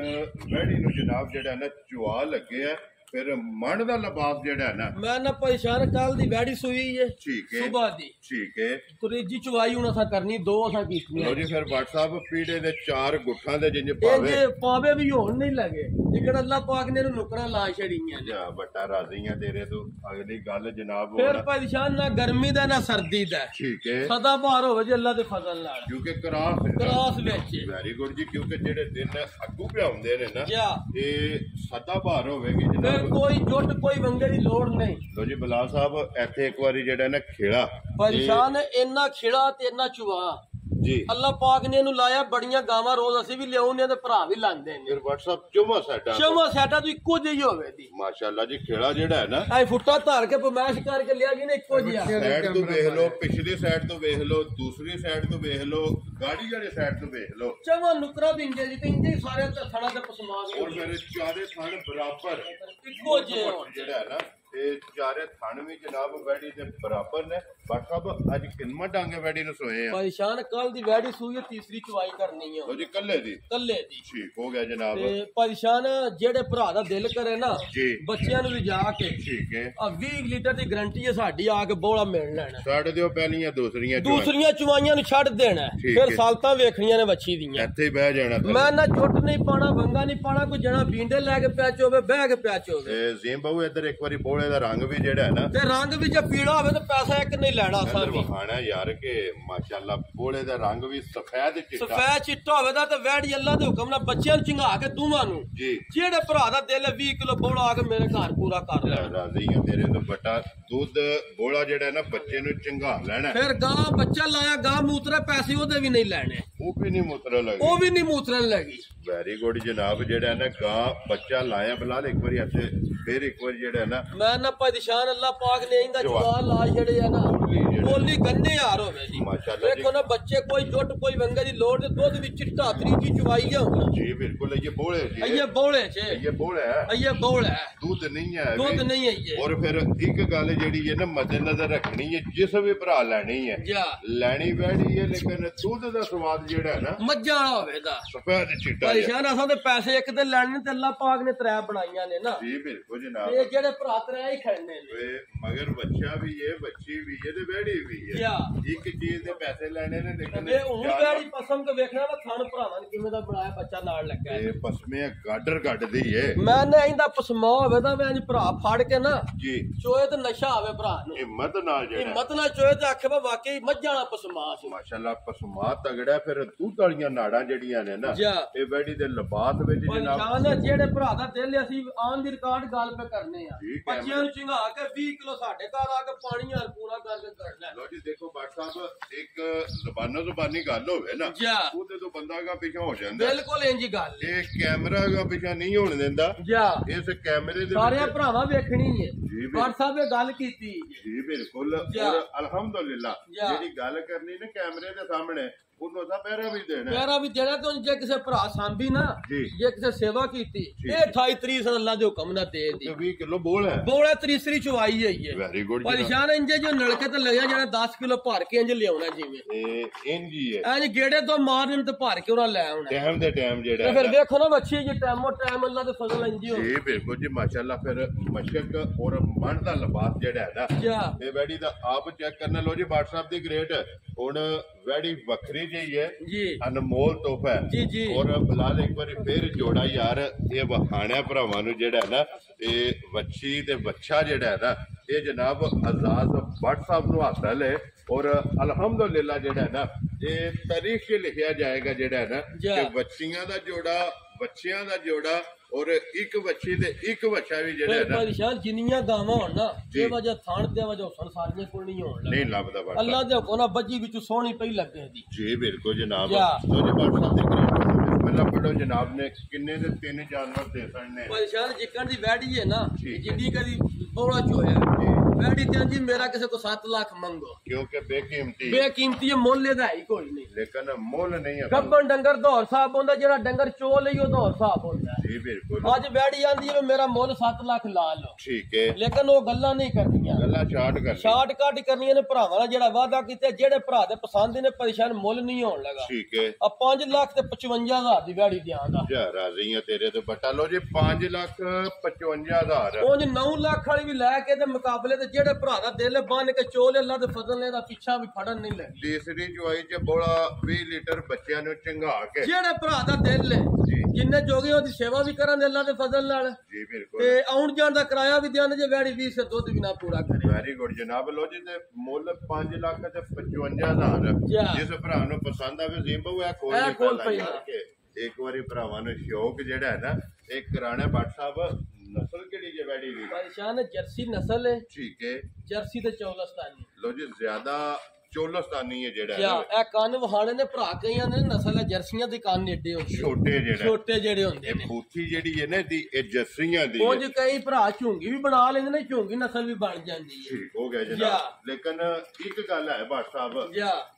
Speaker 1: ਵੈੜੀ ਨੂੰ ਜਨਾਬ ਜਿਹੜਾ ਨਾ ਚੁਆ ਲੱਗੇ ਆ ਫਿਰ ਮਣ ਦਾ ਲਿਬਾਸ ਜਿਹੜਾ ਹੈ ਨਾ
Speaker 2: ਮੈਂ ਨਾ ਪਰੇਸ਼ਾਨ ਕੱਲ ਦੀ ਵੈੜੀ ਸੂਈ ਹੈ
Speaker 1: ਠੀਕ ਹੈ
Speaker 2: ਸੁਬਹ ਦੀ
Speaker 1: ਠੀਕ ਹੈ
Speaker 2: ਤੀਜੀ ਚਵਾਈ ਹੁਣ ਅਸਾਂ ਕਰਨੀ 2 ਅਸਾਂ ਕੀਤੀਆਂ
Speaker 1: ਲੋ ਜੀ ਫਿਰ WhatsApp ਪੀੜੇ ਦੇ 4 ਗੁੱਠਾਂ ਦੇ ਜਿੰਜ ਪਾਵੇ
Speaker 2: ਇਹ ਪਾਵੇ ਵੀ ਹੋਣ ਨਹੀਂ ਲੱਗੇ ਜਿਹੜਾ ਅੱਲਾ ਪਾਕ ਨੇ ਇਹਨੂੰ ਨੁਕਰਾਂ ਲਾ ਛੜੀਆਂ ਨੇ
Speaker 1: ਜਾ ਬੱਟਾ ਰਾਜ਼ੀਆਂ ਤੇਰੇ ਤੋਂ ਅਗਲੀ ਗੱਲ ਜਨਾਬ
Speaker 2: ਫਿਰ
Speaker 1: ਹੋਰ
Speaker 2: ਪਰੇਸ਼ਾਨ ਨਾ ਗਰਮੀ ਦਾ ਨਾ ਸਰਦੀ ਦਾ
Speaker 1: ਠੀਕ ਹੈ
Speaker 2: ਸਦਾ ਬਹਾਰ ਹੋਵੇ ਜੇ ਅੱਲਾ ਦੇ ਫਜ਼ਲ ਨਾਲ
Speaker 1: ਕਿਉਂਕਿ ਕਰਾਸ ਹੈ
Speaker 2: ਕਲਾਸ ਵਿੱਚ
Speaker 1: ਵੈਰੀ ਗੁੱਡ ਜੀ ਕਿਉਂਕਿ ਜਿਹੜੇ ਦਿਨ ਅੱਗੂ ਪਿਆਉਂਦੇ ਨੇ ਨਾ
Speaker 2: ਜਾ
Speaker 1: ਇਹ ਸਦਾ ਬਹਾਰ ਹੋਵੇਗੀ
Speaker 2: ਫਿਰ
Speaker 1: ਜਨਾਬ
Speaker 2: ਕੋਈ ਜੁੱਟ ਕੋਈ ਵੰਗੇ ਦੀ ਲੋੜ ਨਹੀਂ
Speaker 1: ਲੋ ਜੀ ਬਲਾਲ ਸਾਹਿਬ ਇੱਥੇ ਇੱਕ ਵਾਰੀ ਜਿਹੜਾ ਨਾ ਖੇੜਾ
Speaker 2: ਪਰੇਸ਼ਾਨ ਇੰਨਾ ਖਿੜਾ ਤੇ ਇੰਨਾ ਚੁਆ
Speaker 1: ਜੀ
Speaker 2: ਅੱਲਾ ਪਾਕ ਨੇ ਇਹਨੂੰ ਲਾਇਆ ਬੜੀਆਂ ਗਾਵਾਂ ਰੋਜ਼ ਅਸੀਂ ਵੀ ਲਿਆਉਂਦੇ ਤੇ ਭਰਾ ਵੀ ਲਾਂਦੇ ਨੇ
Speaker 1: ਫਿਰ WhatsApp ਚੁਮਾ ਸਾਡਾ
Speaker 2: ਸ਼ਮਾ ਸੈਟਾ ਤੋਂ ਇੱਕੋ ਜਿਹੀ ਹੋਵੇ ਦੀ
Speaker 1: ਮਾਸ਼ਾਅੱਲਾ ਜੀ ਖੇੜਾ ਜਿਹੜਾ ਹੈ ਨਾ
Speaker 2: ਐ ਫੁੱਟਾ ਧਾਰ ਕੇ ਪਮਾਇਸ਼ ਕਰਕੇ ਲਿਆ ਜੀ ਨੇ ਇੱਕੋ ਜਿਹਾ
Speaker 1: ਸਾਈਡ ਤੋਂ ਵੇਖ ਲਓ ਪਿਛਲੀ ਸਾਈਡ ਤੋਂ ਵੇਖ ਲਓ ਦੂਸਰੀ ਸਾਈਡ ਤੋਂ ਵੇਖ ਲਓ ਗਾੜੀ ਵਾਲੀ ਸਾਈਡ ਤੋਂ ਵੇਖ ਲਓ
Speaker 2: ਚਮਾ ਨੁਕਰਾ ਦਿੰਦੇ ਜੀ ਤੇ ਇੰਦੇ ਸਾਰੇ ਥਣਾ ਤੇ ਪਸਮਾ
Speaker 1: ਔਰ ਮੇਰੇ ਚਾਰੇ ਥਣ ਬਰਾਬਰ
Speaker 2: ਇੱਕੋ ਜਿਹੇ ਹੋਣ।
Speaker 1: ਜਿਹੜਾ ਹੈ ਨਾ ਇਹ ਚਾਰੇ ਥਣ ਵੀ ਜਨਾਬ ਵੈੜੀ ਦੇ ਬਰਾਬਰ ਨੇ WhatsApp ਅੱਜ ਕਿੰਨਾ ਡਾਂਗੇ ਵੈੜੀ ਨੂੰ ਸੋਏ ਆ
Speaker 2: ਪਰੇਸ਼ਾਨ ਕੱਲ ਦੀ ਵੈੜੀ ਸੂਈ ਤੀਸਰੀ ਚਵਾਈ ਕਰਨੀ ਆ
Speaker 1: ਲੋ ਜੀ ਕੱਲੇ ਦੀ
Speaker 2: ਕੱਲੇ ਦੀ
Speaker 1: ਠੀਕ ਹੋ ਗਿਆ ਜਨਾਬ
Speaker 2: ਤੇ ਪਰੇਸ਼ਾਨ ਜਿਹੜੇ ਭਰਾ ਦਾ ਦਿਲ ਕਰੇ ਨਾ
Speaker 1: ਜੀ
Speaker 2: ਬੱਚਿਆਂ ਨੂੰ ਲਿਜਾ ਕੇ
Speaker 1: ਠੀਕ ਹੈ
Speaker 2: ਆ 20 ਲੀਟਰ ਦੀ ਗਰੰਟੀ ਹੈ ਸਾਡੀ ਆ ਕੇ ਬੋਲਾ ਮਿਲ ਲੈਣਾ
Speaker 1: ਛੱਡ ਦਿਓ ਪਹਿਲੀਆਂ ਦੂਸਰੀਆਂ
Speaker 2: ਦੂਸਰੀਆਂ ਚਵਾਈਆਂ ਨੂੰ ਛੱਡ ਦੇਣਾ
Speaker 1: ਠੀਕ
Speaker 2: ਫਿਰ
Speaker 1: ਹੈ।
Speaker 2: ਸਾਲਤਾਂ ਵੇਖਣੀਆਂ ਨੇ ਵੱਛੀ ਦੀਆਂ
Speaker 1: ਇੱਥੇ ਹੀ ਬਹਿ ਜਾਣਾ
Speaker 2: ਮੈਂ ਨਾ ਜੁੱਟ ਨਹੀਂ ਪਾਣਾ ਵੰਗਾ ਨਹੀਂ ਪਾਣਾ ਕੋਈ ਜਣਾ ਬੀਂਡੇ ਲੈ ਕੇ ਪਿਆ ਚੋਵੇ ਬਹਿ ਕੇ ਪਿਆ ਚੋਵੇ
Speaker 1: ਤੇ ਜ਼ੀਮ ਬਾਬੂ ਇੱਧਰ ਇੱਕ ਵਾਰੀ ਬੋਲੇ ਦਾ ਰੰਗ ਵੀ ਜਿਹੜਾ ਹੈ ਨਾ
Speaker 2: ਤੇ ਰੰਗ ਵੀ ਜੇ ਪੀਲਾ ਹੋਵੇ ਤਾਂ ਪੈਸਾ ਇੱਕ ਨਹੀਂ ਲੈਣਾ
Speaker 1: ਇੱਧਰ
Speaker 2: ਸਾਡੀ
Speaker 1: ਵਿਖਾਣਾ ਯਾਰ ਕਿ ਮਾਸ਼ਾਅੱਲਾ ਬੋਲੇ ਦਾ ਰੰਗ ਵੀ ਸਫੈਦ ਚਿੱਟਾ
Speaker 2: ਸਫੈਦ ਚਿੱਟਾ ਹੋਵੇ ਤਾਂ ਤੇ ਵੈੜੀ ਅੱਲਾ ਦੇ ਹੁਕਮ ਨਾਲ ਬੱਚਿਆਂ ਨੂੰ ਚੰਗਾ ਕੇ ਦੋਵਾਂ ਨੂੰ
Speaker 1: ਜੀ
Speaker 2: ਜਿਹੜੇ ਭਰਾ ਦਾ ਦਿਲ 20 ਕਿਲੋ ਬੋਲਾ ਆ ਕੇ ਮੇਰੇ ਘਰ ਪੂਰਾ ਕਰ ਲੈਣਾ
Speaker 1: ਰਾਜ਼ੀ ਆ ਤੇਰੇ ਤੋਂ ਬਟਾ ਦੁੱਧ ਬੋਲਾ ਜਿਹੜਾ ਨਾ ਬੱਚੇ ਨੂੰ ਚੰਗਾ ਲੈਣਾ
Speaker 2: ਫਿਰ ਗਾਂ ਬੱਚਾ ਲਾਇਆ ਗਾਂ ਮੂਤਰੇ ਪੈਸੇ ਉਹਦੇ ਵੀ ਨਹੀਂ ਲੈਣੇ
Speaker 1: ਉਹ ਵੀ ਨਹੀਂ ਮੁਤਰਾ ਲੱਗੇ
Speaker 2: ਉਹ ਵੀ ਨਹੀਂ ਮੂਤਰਨ ਲੱਗੀ
Speaker 1: ਵੈਰੀ ਗੁੱਡ ਜਨਾਬ ਜਿਹੜਾ ਨਾ ਗਾਂ ਬੱਚਾ ਲਾਇਆ ਬਲਾਲ ਇੱਕ ਵਾਰੀ ਇੱਥੇ ਫਿਰ ਇੱਕ ਵਾਰੀ ਜਿਹੜਾ ਨਾ
Speaker 2: ਮੈਂ ਨਾ ਪਰੇਸ਼ਾਨ ਅੱਲਾ ਪਾਕ ਨੇ ਇਹਦਾ ਜਵਾਲ ਲਾ ਜਿਹੜੇ ਆ ਨਾ ਬੋਲੀ ਗੰਨੇ ਯਾਰ ਹੋਵੇ ਜੀ
Speaker 1: ਮਾਸ਼ਾਅੱਲਾ ਜੀ
Speaker 2: ਦੇਖੋ ਨਾ ਬੱਚੇ ਕੋਈ ਜੁੱਟ ਕੋਈ ਵੰਗੇ ਦੀ ਲੋੜ ਤੇ ਦੁੱਧ ਵੀ ਚਿੱਟਾ ਤਰੀਜੀ ਚਵਾਈ ਆ ਹੁਣ
Speaker 1: ਜੀ ਬਿਲकुल ਇਹ ਬੋਲੇ ਜੀ
Speaker 2: ਅਈਏ ਬੋਲੇ ਚ
Speaker 1: ਇਹ ਬੋਲੇ ਹੈ
Speaker 2: ਅਈਏ ਬੋਲੇ
Speaker 1: ਦੁੱਧ ਨਹੀਂ ਹੈ
Speaker 2: ਦੁੱਧ ਨਹੀਂ ਆਈਏ
Speaker 1: ਔਰ ਫਿਰ ਇੱਕ ਗੱਲ ਜਿਹੜੀ ਹੈ ਨਾ ਮੱਦੇ ਨਜ਼ਰ ਰੱਖਣੀ ਹੈ ਜਿਸ ਵੀ ਭਰਾ ਲੈਣੀ ਹੈ
Speaker 2: ਜਾ
Speaker 1: ਲੈਣੀ ਵੈੜੀ ਹੈ ਲੇਕਿਨ ਦੁੱਧ ਦਾ ਸਵਾਦ ਜਿਹੜਾ ਹੈ ਨਾ
Speaker 2: ਮੱਝਾਂ ਵਾਲਾ ਹੋਵੇ ਦਾ
Speaker 1: ਸਫੈਦ ਚਿੱਟਾ
Speaker 2: ਪਰੇਸ਼ਾਨ ਅਸਾਂ ਦੇ ਪੈਸੇ ਇੱਕ ਤੇ ਲੈਣੇ ਤੇ ਅੱਲਾ ਪਾਕ ਨੇ ਤਰੇ ਬਣਾਈਆਂ ਨੇ ਨਾ
Speaker 1: ਜੀ ਬਿਲਕੁਲ ਜਨਾਬ
Speaker 2: ਇਹ ਜਿਹੜੇ ਭਰਾ ਤਰੇ ਹੀ ਖੜਨੇ ਨੇ
Speaker 1: ਓਏ ਮਗਰ ਬੱਚਾ ਵੀ ਹੈ ਬੱਚੀ ਵੀ ਹੈ ਤੇ ਵੈੜੀ ਵੀ ਹੈ
Speaker 2: ਜਾ
Speaker 1: ਇੱਕ ਚੀਜ਼ ਦੇ ਪੈਸੇ ਲੈਣੇ ਨੇ ਲੇਕਿਨ
Speaker 2: ਇਹ ਹੁਣ ਵੈੜੀ ਪਸੰਦ ਕੇ ਵੇਖਣਾ ਵਾ ਥਣ ਭਰਾਵਾਂ ਨੇ ਕਿਵੇਂ ਦਾ ਬਣਾਇਆ ਬੱਚਾ ਨਾਲ ਲੱਗਾ ਹੈ।
Speaker 1: ਇਹ ਪਸਮੇ ਗਾਡਰ ਕੱਢਦੀ ਏ
Speaker 2: ਮੈਂ ਨਾ ਇਹਦਾ ਪਸਮਾ ਹੋਵੇ ਤਾਂ ਮੈਂ ਭਰਾ ਫੜ ਕੇ ਨਾ
Speaker 1: ਜੀ
Speaker 2: ਚੋਏ ਤੇ ਨਸ਼ਾ ਆਵੇ ਭਰਾ ਨੂੰ
Speaker 1: ਹਿੰਮਤ ਨਾਲ ਜਿਹੜਾ
Speaker 2: ਹਿੰਮਤ ਨਾਲ ਚੋਏ ਤੇ ਆਖੇ ਵਾ ਵਾਕਈ ਮੱਝਾਂ ਵਾਲਾ ਪਸਮਾ ਸੀ
Speaker 1: ਮਾਸ਼ਾਅੱਲਾ ਪਸਮਾ ਤਗੜਾ ਫਿਰ ਦੁੱਧ ਵਾਲੀਆਂ ਨਾੜਾਂ ਜਿਹੜੀਆਂ ਨੇ ਨਾ
Speaker 2: ਜਾ
Speaker 1: ਇਹ ਵੈੜੀ ਦੇ ਲਿਬਾਸ ਵਿੱਚ ਜਨਾਬ
Speaker 2: ਪਰੇਸ਼ਾਨ ਜਿਹੜੇ ਭਰਾ ਦਾ ਦਿਲ ਅਸੀਂ ਆਨ ਦੀ ਰਿਕਾਰਡ ਗੱਲ ਪੇ ਕਰਨੇ ਆ
Speaker 1: ਠੀਕ ਹੈ।
Speaker 2: ਬੱਚਿਆਂ ਨੂੰ ਚੰਗਾ ਕੇ 20 ਕਿਲੋ ਸਾਡੇ ਘਰ ਆ ਕੇ ਪਾਣੀ ਹਾਲ ਪੂਰਾ ਕਰਕੇ ਕਰਨਾ
Speaker 1: ਲੋ ਜੀ ਦੇਖੋ ਬਾਟ ਸਾਹਿਬ ਇੱਕ ਜ਼ੁਬਾਨੀ ਗੱਲ ਹੋਵੇ ਨਾ
Speaker 2: ਜਾ
Speaker 1: ਉਹਦੇ ਤੋਂ ਬੰਦਾ ਗਾ ਪਿਛਾ ਹੋ ਜਾਂਦਾ
Speaker 2: ਬਿਲਕੁਲ ਇੰਜੀ ਗੱਲ
Speaker 1: ਇਹ ਕੈਮਰਾ ਗਾ ਪਿਛਾ ਨਹੀਂ ਹੋਣ ਦਿੰਦਾ
Speaker 2: ਜਾ
Speaker 1: ਇਸ ਕੈਮਰੇ ਦੇ
Speaker 2: ਸਾਰਿਆਂ ਭਰਾਵਾਂ ਵੇਖਣੀ ਹੈ
Speaker 1: ਜੀ
Speaker 2: WhatsApp ਇਹ ਗੱਲ ਕੀਤੀ
Speaker 1: ਜੀ ਬਿਲਕੁਲ
Speaker 2: ਜਾ।
Speaker 1: ਔਰ ਅਲਹਮਦੁਲਿਲਾ
Speaker 2: ਜਾ।
Speaker 1: ਜਿਹੜੀ ਗੱਲ ਕਰਨੀ ਨਾ ਕੈਮਰੇ ਦੇ ਸਾਹਮਣੇ ਉਹਨੂੰ ਤਾਂ ਪਹਿਰਾ ਵੀ ਦੇਣਾ
Speaker 2: ਪਿਆਰਾ ਵੀ ਦੇਣਾ ਤੇ ਜੇ ਕਿਸੇ ਭਰਾ ਸਾਂਭੀ ਨਾ
Speaker 1: ਜੀ।
Speaker 2: ਜੇ ਕਿਸੇ ਸੇਵਾ ਕੀਤੀ ਇਹ 28 30 ਅੱਲਾ ਦੇ ਹੁਕਮ ਨਾਲ ਦੇ ਦੀ
Speaker 1: 20 ਕਿਲੋ ਬੋਲ ਹੈ
Speaker 2: ਬੋਲੇ ਤੀਸਰੀ ਚਵਾਈ ਆਈ ਹੈ
Speaker 1: ਵੈਰੀ ਗੁੱਡ
Speaker 2: ਪਰੇਸ਼ਾਨ ਇੰਜੇ ਜੋ ਨਲਕੇ ਤੇ ਲੱਗਿਆ ਜਿਹੜਾ 10 ਕਿਲੋ ਭਰ ਕੇ ਇੰਜ ਲਿਆਉਣਾ ਜਿਵੇਂ
Speaker 1: ਇਹ ਇੰਜ ਹੀ ਹੈ
Speaker 2: ਐਂ ਗੇੜੇ ਤੋਂ ਮਾਰਨ ਤੇ ਭਰ ਕੇ ਉਹਨਾਂ ਲੈ ਆਉਣਾ
Speaker 1: ਟਾਈਮ ਦੇ ਟਾਈਮ
Speaker 2: ਤੇ
Speaker 1: ਜਿਹੜਾ
Speaker 2: ਫਿਰ ਵੇਖੋ ਨਾ ਬੱਚੀ ਜੀ ਟਾਈਮੋ ਟਾਈਮ ਅੱਲਾ ਦੇ ਫਜ਼ਲ ਇੰਜੀ ਹੋ
Speaker 1: ਜੀ ਬਿਲਕੁਲ ਜੀ ਮਾਸ਼ਾਅੱਲਾ ਫਿਰ ਮਸ਼ਕ ਔਰ ਮਨ ਦਾ ਲਿਬਾਸ ਜਿਹੜਾ ਹੈ ਨਾ
Speaker 2: ਜਾ
Speaker 1: ਇਹ ਵੈੜੀ ਦਾ ਆਪ ਚੈੱਕ ਕਰਨਾ ਲੋ ਜੀ WhatsApp ਦੀ ਗ੍ਰੇਟ ਹੁਣ ਵੈੜੀ ਵੱਖਰੀ ਜਿਹੀ ਹੈ
Speaker 2: ਜੀ
Speaker 1: ਅਨਮੋਲ ਤੋਹਫਾ ਹੈ
Speaker 2: ਜੀ ਜੀ
Speaker 1: ਔਰ ਬਲਾਲ ਇੱਕ ਵਾਰੀ ਫੇਰ ਜੋੜਾ ਯਾਰ ਇਹ ਵਖਾਣਿਆ ਭਰਾਵਾਂ ਨੂੰ ਜਿਹੜਾ ਹੈ ਨਾ ਇਹ ਵੱਛੀ ਤੇ ਬੱਚਾ ਜਿਹੜਾ ਹੈ ਨਾ ਇਹ ਜਨਾਬ ਆਜ਼ਾਦ WhatsApp ਨੂੰ ਹਾਸਲ ਹੈ ਔਰ ਅਲਹਮਦੁਲਿਲਾ ਜਿਹੜਾ ਹੈ ਨਾ ਇਹ ਤਾਰੀਖ 'ਚ ਲਿਖਿਆ ਜਾਏਗਾ ਜਿਹੜਾ ਹੈ ਨਾ ਕਿ ਬੱਚੀਆਂ ਦਾ ਜੋੜਾ ਬੱਚਿਆਂ ਦਾ ਜੋੜਾ ਔਰ ਇੱਕ ਬੱਚੀ ਤੇ ਇੱਕ ਬੱਚਾ ਵੀ ਜਿਹੜਾ ਹੈ ਨਾ
Speaker 2: ਪਰੇਸ਼ਾਨ ਜਿੰਨੀਆਂ ਗਾਵਾਂ ਹੋਣ ਨਾ ਇਹ ਵਜ੍ਹਾ ਥਾਣ ਦੇ ਵਜ੍ਹਾ ਹੁਸਨ ਸਾਰੀਆਂ ਕੋਲ ਨਹੀਂ ਹੋਣ
Speaker 1: ਨਹੀਂ ਲੱਭਦਾ ਬਸ
Speaker 2: ਅੱਲਾ ਦੇ ਹੁਕਮ ਨਾਲ ਬੱਜੀ ਵਿੱਚ ਸੋਹਣੀ ਪਈ ਲੱਗੇ ਦੀ
Speaker 1: ਜੀ ਬਿਲਕੁਲ ਜਨਾਬ
Speaker 2: ਜਾ।
Speaker 1: ਲੋ ਜੀ WhatsApp ਦੀ ਗ੍ਰੇਟ ਬਿਸਮਿਲ੍ਲਾ ਪੜੋ ਜਨਾਬ ਨੇ ਕਿੰਨੇ ਦੇ 3 ਜਾਨਵਰ ਦੇ ਸਨ ਨੇ
Speaker 2: ਪਰੇਸ਼ਾਨ ਜਿੱਕਣ ਦੀ ਵੈੜੀ ਹੈ ਨਾ
Speaker 1: ਠੀਕ ਹੈ।
Speaker 2: ਜਿੱਡੀ ਕਦੀ ਬੋਲਾ ਚੋਇਆ
Speaker 1: ਜੀ
Speaker 2: वैडी ते जी मेरा किसी को 7 लाख मंगो
Speaker 1: क्योंकि बेकीमती
Speaker 2: बेकीमती है, मुल दा ही कोई नहीं,
Speaker 1: लेकिन मुल नहीं है।
Speaker 2: गब्बन डंगर दौर साहब होंदा, जेड़ा डंगर चोल ही दौर साहब होंदा।
Speaker 1: जी बिल्कुल।
Speaker 2: अज वैडी आंदी है मेरा मुल 7 लाख ला लो,
Speaker 1: ठीक है,
Speaker 2: लेकिन वो गल्लां नहीं करनियां,
Speaker 1: गल्लां
Speaker 2: शार्ट कट करनियां ने। भरावां नाल जेड़ा वादा कीता, जेड़े भरा दे पसंद ने परेशान मुल नहीं होण लगा।
Speaker 1: ठीक है,
Speaker 2: अब 5 लाख ते 55,000 दी वैडी दियांदा।
Speaker 1: जा राजी है तेरे तो बटा। लो जी 5,55,000
Speaker 2: उंज 9 लाख वाली भी लैके ते मुकाबले ते जेड़े भरा दा दिल बन के चोल अल्लाह दे फजल ने दा पीछा भी फड़न नहीं लगे।
Speaker 1: तीसरी चुआई च बोला 20 लीटर बच्चों ने चंगा के
Speaker 2: जेड़े भरा दा दिल है जिन्ने जोगे ओदी सेवा भी करन अल्लाह दे फजल नाल।
Speaker 1: जी बिल्कुल।
Speaker 2: ते आउण जाण दा किराया भी देन जे वैडी 20 से दुध भी ना पूरा करे।
Speaker 1: वेरी गुड जनाब। लो जी ते मुल 5 लाख ते 55,000 जिस भरा नु पसंद आवे जिम्बो है खोल पहला के एक बारी भरावां नु शौक जेड़ा है ना एक कराना भट्ट साहब नस्ल केड़ी जे वैडी दी?
Speaker 2: परेशान जर्सी नस्ल है।
Speaker 1: ठीक है,
Speaker 2: जर्सी ते चौलस्तानी।
Speaker 1: लो जी ज्यादा चोलस्तानी है जेड़ा
Speaker 2: या ए कान वहाने ने भरा कईयां ने नस्ल है जर्सियां दी कान एडे होंदे, छोटे जेड़े होंदे ने।
Speaker 1: बूथी जेड़ी है ना दी ए जर्सियां दी
Speaker 2: उंज कई भरा झुंगी भी बना लेंदे ने, झुंगी नस्ल भी बन जांदी है।
Speaker 1: ठीक हो गया जनाब। लेकिन एक गल है भट्ट साहब,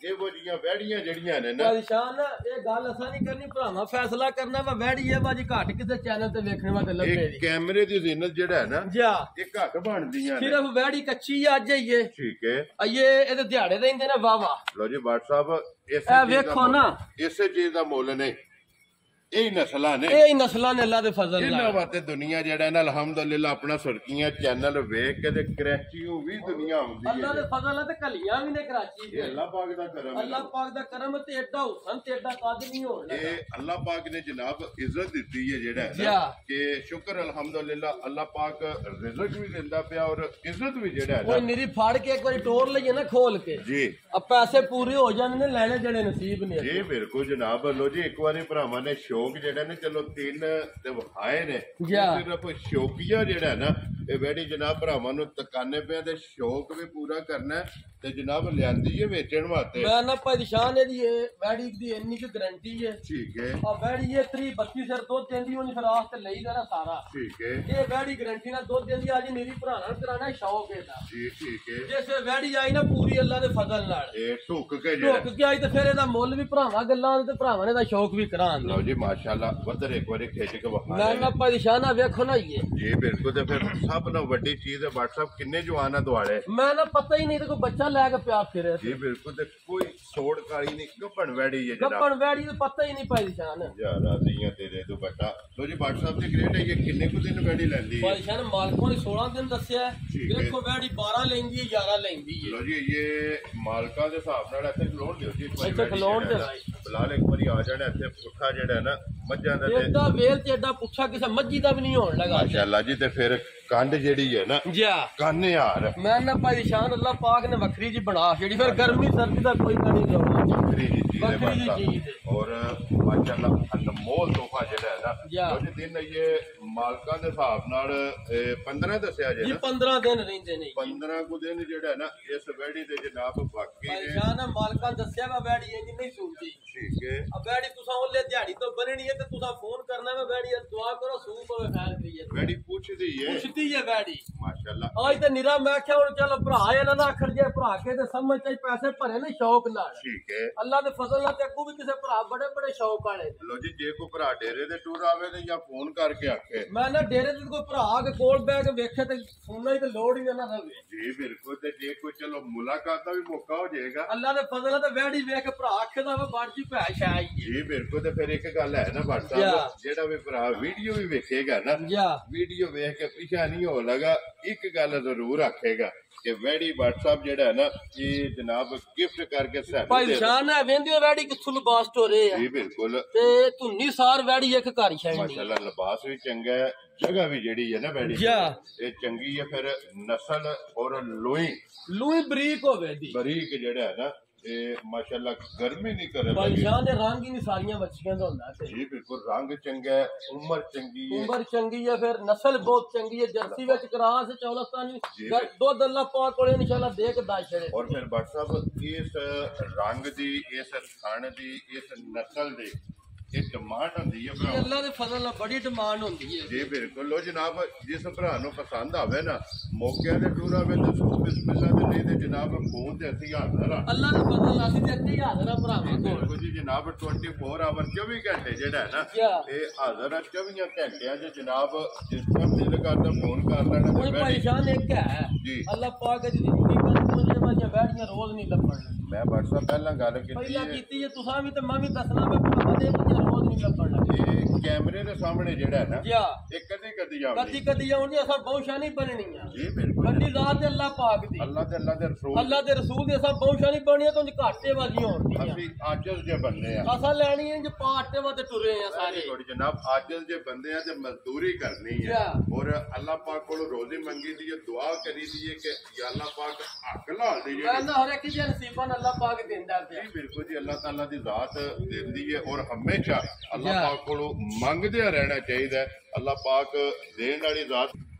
Speaker 1: ये वो जियां वैड़ियां जेड़ियां ने ना
Speaker 2: परेशान ये गल असा नहीं करनी, भरावां फैसला करना वा वैड़ी है बाजी घट किसे चैनल ते वेखने वास्ते लगे दी।
Speaker 1: कैमरे दी जिन्नत जेड़ा है ना ये घट बनदियां ने,
Speaker 2: सिर्फ वैड़ी कच्ची है अज ही है।
Speaker 1: ठीक है,
Speaker 2: ये एदे दिहाड़े देंदे ने वाह।
Speaker 1: लो जी भट्ट साहब
Speaker 2: वेखो ना,
Speaker 1: इसे चीज का मुल नहीं, यही नस्लां ने,
Speaker 2: यही नस्लां ने अल्लाह दे फजल नाल।
Speaker 1: इन्हां वास्ते दुनिया जेड़ा ना अल्हम्दुलिल्लाह अपना सुर्खियां चैनल वेख के ते कराची भी दुनिया आउंदी है।
Speaker 2: अल्लाह दे फजल ते कलियां भी ने कराची
Speaker 1: ये अल्लाह पाक दा करम है।
Speaker 2: अल्लाह पाक दा करम ते एडा हुसन ते एडा कद नहीं होण लगा।
Speaker 1: ये अल्लाह पाक ने जनाब इज्जत दी है जेड़ा है ना कि शुक्र अल्हम्दुलिल्लाह अल्लाह पाक रिज़्क भी देंदा पिया और इज्जत भी जेड़ा है ना।
Speaker 2: ओए निरी फाड़ के एक बारी टोर लईए ना खोल के
Speaker 1: जी,
Speaker 2: अब पैसे पूरे हो जाने ने, लेने जेड़े नसीब ने।
Speaker 1: जी बिल्कुल जनाब। लो जी एक बारी भरावां ने शौक जेड़ा ने चलो 3 ते वहाए ने, सिर्फ शौकिया जेड़ा है ना ये वैडी जनाब भरावां नु तकाने पे ते शौक भी पूरा करना है ते जनाब लियांदी है बेचण वास्ते।
Speaker 2: मैं ना परेशान है दी वैडी दी इन्नी की गारंटी है।
Speaker 1: ठीक है,
Speaker 2: और वैडी ये 32 सिर दूध देंदी उन फिर आस्ते लई दा ना सारा।
Speaker 1: ठीक है,
Speaker 2: ये वैडी गारंटी ना दूध देंदी आज मेरी भराना कराना शौक है दा।
Speaker 1: जी ठीक है।
Speaker 2: जैसे वैडी आई ना पूरी अल्लाह दे फजल नाल
Speaker 1: ए ठुक के जेड़ा
Speaker 2: ठुक के आई ते फिर एदा मुੱਲ भी भरावां गल्लां ते भरावां ने दा शौक भी करान।
Speaker 1: लो जी माशाल्लाह वधर एक बारी खिच के वखा
Speaker 2: मैं ना परेशान आ वेखो ना ये।
Speaker 1: जी बिल्कुल। ते फिर सब ना वड्डी चीज है व्हाट्सएप किन्ने जवान है दुआले, मैं
Speaker 2: ना पता ही नहीं तो कोई बच्चा लेके प्यार फिरे।
Speaker 1: जी बिल्कुल। ते कोई सोड़ काली नहीं, गब्बन वैड़ी है जनाब,
Speaker 2: गब्बन वैड़ी तो पता ही नहीं परेशान
Speaker 1: यार राजियां तेरे तो बटा। लो जी व्हाट्सएप ते ग्रेट है ये किन्ने को दिन वैड़ी लैंदी है?
Speaker 2: परेशान मालकों ने 16 दिन दस्या है। देखो वैड़ी 12 लेंदी है 11 लेंदी है।
Speaker 1: लो जी ये मालका दे हिसाब नाल इथे खलोण दियो जी,
Speaker 2: इथे खलोण दे
Speaker 1: फिलहाल एक बारी आ जाने इथे पुੱਠਾ जेड़ा है ना मज्जां दा ते
Speaker 2: एडा वेल ते एडा पुੱਠਾ किसे मज्जी दा भी नहीं होण लगा
Speaker 1: माशाल्लाह जी। ते फिर कंड जेड़ी है ना काने यार
Speaker 2: मैं ना परेशान अल्लाह पाक ने वखरी जी बना छड़ी, फिर गर्मी सर्दी दा कोई कड़ी नहीं।
Speaker 1: वखरी जी चीज
Speaker 2: है
Speaker 1: और माशाल्लाह अनमोल तोहफा जेड़ा है ना जो दिन ये मालका दे हिसाब नाल 15 दस्या जे
Speaker 2: जी 15 दिन रहिंदे ने।
Speaker 1: 15 को दिन जेड़ा है ना इस वैड़ी दे जनाब बाकी
Speaker 2: परेशान है मालका दस्या वा वैड़ी इंज नहीं सूंदी।
Speaker 1: ठीक है,
Speaker 2: अब वैड़ी तुसा ओले दिहाड़ी तो बननी है ते तुसा फोन करना है वैड़ी दुआ करो सूप होवे खैर करिए।
Speaker 1: वैड़ी पूछदी है
Speaker 2: वैड़ी
Speaker 1: माशाल्लाह।
Speaker 2: आज ते निरा मैं क्या हुन चलो भरा इना ना अखर जे भरा के ते समझ ते पैसे भरे ने शौक नाल।
Speaker 1: ठीक है,
Speaker 2: अल्लाह दे फजल नाल ते अगू भी किसे भरा बड़े बड़े शौक वाले।
Speaker 1: लो जी जे को भरा डेरे दे टूर आवे ते या फोन करके आखे
Speaker 2: मैं ना डेरे ते कोई भरा के कोल बैग वेखे ते फोन ही ते लोड ही ना रहे।
Speaker 1: जी बिल्कुल। ते जे कोई चलो मुलाकात दा भी मौका हो जाएगा
Speaker 2: अल्लाह दे फजल नाल ते वैड़ी वेख के भरा आखे दा बाड़ी भै शाई।
Speaker 1: जी बिल्कुल। ते फिर एक गल है ना भट्ट साहब जेड़ा भी भरा वीडियो भी वेखेगा ना वीडियो वेख के पीछा नहीं हो लगा, एक गल जरूर आखेगा कि वैड़ी व्हाट्सएप जेड़ा है ना ये जनाब गिफ्ट करके
Speaker 2: परेशान है वेंदियो वैड़ी किथों लिबास टोरे है।
Speaker 1: जी बिल्कुल।
Speaker 2: ते धुन्नी सार वैड़ी एक घर शाई
Speaker 1: माशाल्लाह लिबास भी चंगा है, जगह भी जेड़ी है ना वैड़ी ये चंगी है। फिर नस्ल और लुई बरीक होवे दी बरीक जेड़ा है ना ये माशाल्लाह गर्मी नहीं करे
Speaker 2: परेशान है। रंग ही नहीं सारियां बच्चियां दा हुंदा है।
Speaker 1: जी बिल्कुल। रंग चंगा है, उम्र चंगी है,
Speaker 2: फिर नस्ल बहुत चंगी है। जर्सी विच क्रॉस चौलस्तानी दुध अल्लाह पाक कोले इंशाल्लाह दे के दाश छड़े।
Speaker 1: और फिर भट्ट साहब इस रंग दी इस थण दी इस नस्ल दी ਇਹ ਡਿਮਾਂਡ ਹੁੰਦੀ ਹੈ
Speaker 2: ਜੀ
Speaker 1: ਭਰਾ
Speaker 2: ਅੱਲਾ ਦੇ ਫਜ਼ਲ ਨਾਲ ਬੜੀ ਡਿਮਾਂਡ ਹੁੰਦੀ ਹੈ
Speaker 1: ਜੀ ਬਿਲਕੁਲ ਲੋ ਜਨਾਬ ਜਿਸ ਭਰਾ ਨੂੰ ਪਸੰਦ ਆਵੇ ਨਾ ਮੌਕਿਆਂ ਦੇ ਟੂਰਾਂ ਵਿੱਚ ਦੱਸੋ ਬਿਸਮਿਲ੍ਲਾ ਦੇ ਲਈ ਤੇ ਜਨਾਬ ਫੋਨ ਤੇ ਅਸੀਂ ਹਾਜ਼ਰ ਆ
Speaker 2: ਅੱਲਾ ਦੇ ਫਜ਼ਲ ਨਾਲ ਅਸੀਂ ਤੇ ਇੱਥੇ ਹੀ ਹਾਜ਼ਰ ਆ ਭਰਾਵਾਂ ਕੋਲ
Speaker 1: ਬਿਲਕੁਲ ਜੀ ਜਨਾਬ 24 ਆਵਰ 24 ਘੰਟੇ ਜਿਹੜਾ ਹੈ ਨਾ ਇਹ ਹਾਜ਼ਰ ਆ 24 ਘੰਟਿਆਂ 'ਚ ਜਨਾਬ ਜਿਸ ਤਰ੍ਹਾਂ ਦਿਲ ਕਰਦਾ ਫੋਨ ਕਰ ਲੈਣਾ
Speaker 2: ਕੋਈ
Speaker 1: ਤੇ
Speaker 2: ਪਰੇਸ਼ਾਨ ਇੱਕ ਹੈ
Speaker 1: ਜੀ
Speaker 2: ਅੱਲਾ ਪਾਕ ਦੀ ਜ਼ਿੰਦਗੀ ਕਰ ਵਾਲੀਆਂ ਬੈਠੀਆਂ ਰੋਜ਼ ਨਹੀਂ ਲੱਭਣ
Speaker 1: ਮੈਂ WhatsApp ਪਹਿਲਾਂ ਗੱਲ ਕੀਤੀ
Speaker 2: ਪਹਿਲਾਂ
Speaker 1: ਹੈ
Speaker 2: ਕੀਤੀ ਹੈ ਤੁਸੀਂ ਵੀ ਤੇ ਮੈਂ ਵੀ ਦੱਸਣਾ ਮੈਂ ਭਰਾਵਾਂ ਦੇ ਵਾਲੀਆਂ ਰੋਜ਼ ਨਹੀਂ ਲੱਭਣ ਲੱਗੇ
Speaker 1: ਇਹ ਕੈਮਰੇ ਦੇ ਸਾਹਮਣੇ ਜਿਹੜਾ ਹੈ ਨਾ
Speaker 2: ਜੀ
Speaker 1: ਇਹ ਕਦੀ ਕਦੀ ਆਉਂਦੀ
Speaker 2: ਕਦੀ ਆਉਣੀ ਅਸਾਂ ਬਹੁਸ਼ਾ ਨਹੀਂ ਬਣਨੀਆਂ
Speaker 1: ਜੀ ਬਿਲਕੁਲ
Speaker 2: ਵੱਡੀ ਜ਼ਾਤ ਹੈ ਅੱਲਾ ਪਾਕ ਦੀ
Speaker 1: ਅੱਲਾ ਦੇ ਰਸੂਲ
Speaker 2: ਅੱਲਾ ਦੇ ਰਸੂਲ ਦੀ ਅਸਾਂ ਬਹੁਸ਼ਾ ਨਹੀਂ ਬਣਨੀਆਂ ਤਾਂ ਘਾਟੇ ਵਾਲੀਆਂ ਹੋਣਗੀਆਂ
Speaker 1: ਅਸੀਂ ਆਜਜ਼ ਜੇ ਬੰਦੇ ਆ
Speaker 2: ਅਸਾਂ ਲੈਣੀ ਹੈ ਜੇ ਪਾਟੇ ਵਾ ਤੇ ਟੁਰੇ ਆ ਸਾਰੇ
Speaker 1: ਥੋੜੀ ਜਨਾਬ ਆਜਜ਼ ਜੇ ਬੰਦੇ ਆ ਤੇ ਮਜ਼ਦੂਰੀ ਕਰਨੀ ਹੈ ਔਰ ਅੱਲਾਹ ਪਾਕ ਕੋਲ ਰੋਜ਼ੀ ਮੰਗੀ ਦੀ ਹੈ ਦੁਆ ਕਰੀ ਦੀ ਹੈ ਕਿ ਯਾ ਅੱਲਾਹ ਪਾਕ ਹੱਕ ਲਾਲ ਦੇ
Speaker 2: ਮੈਂ ਨਾ ਹਰ ਇੱਕ ਦੇ ਨਸੀਬਾਂ ਅੱਲਾ ਪਾਕ ਦਿੰਦਾ ਪਿਆ
Speaker 1: ਜੀ ਬਿਲਕੁਲ ਜੀ ਅੱਲਾਹ ਤਾਲਾ ਦੀ ਜ਼ਾਤ ਦਿੰਦੀ ਹੈ ਔਰ ਹਮੇਸ਼ਾ ਅੱਲਾਹ ਪਾਕ ਕੋਲੋਂ ਮੰਗਦਿਆਂ ਰਹਿਣਾ ਚਾਹੀਦਾ ਹੈ ਅੱਲਾਹ ਪਾਕ ਦੇਣ ਵਾਲੀ ਜ਼ਾਤ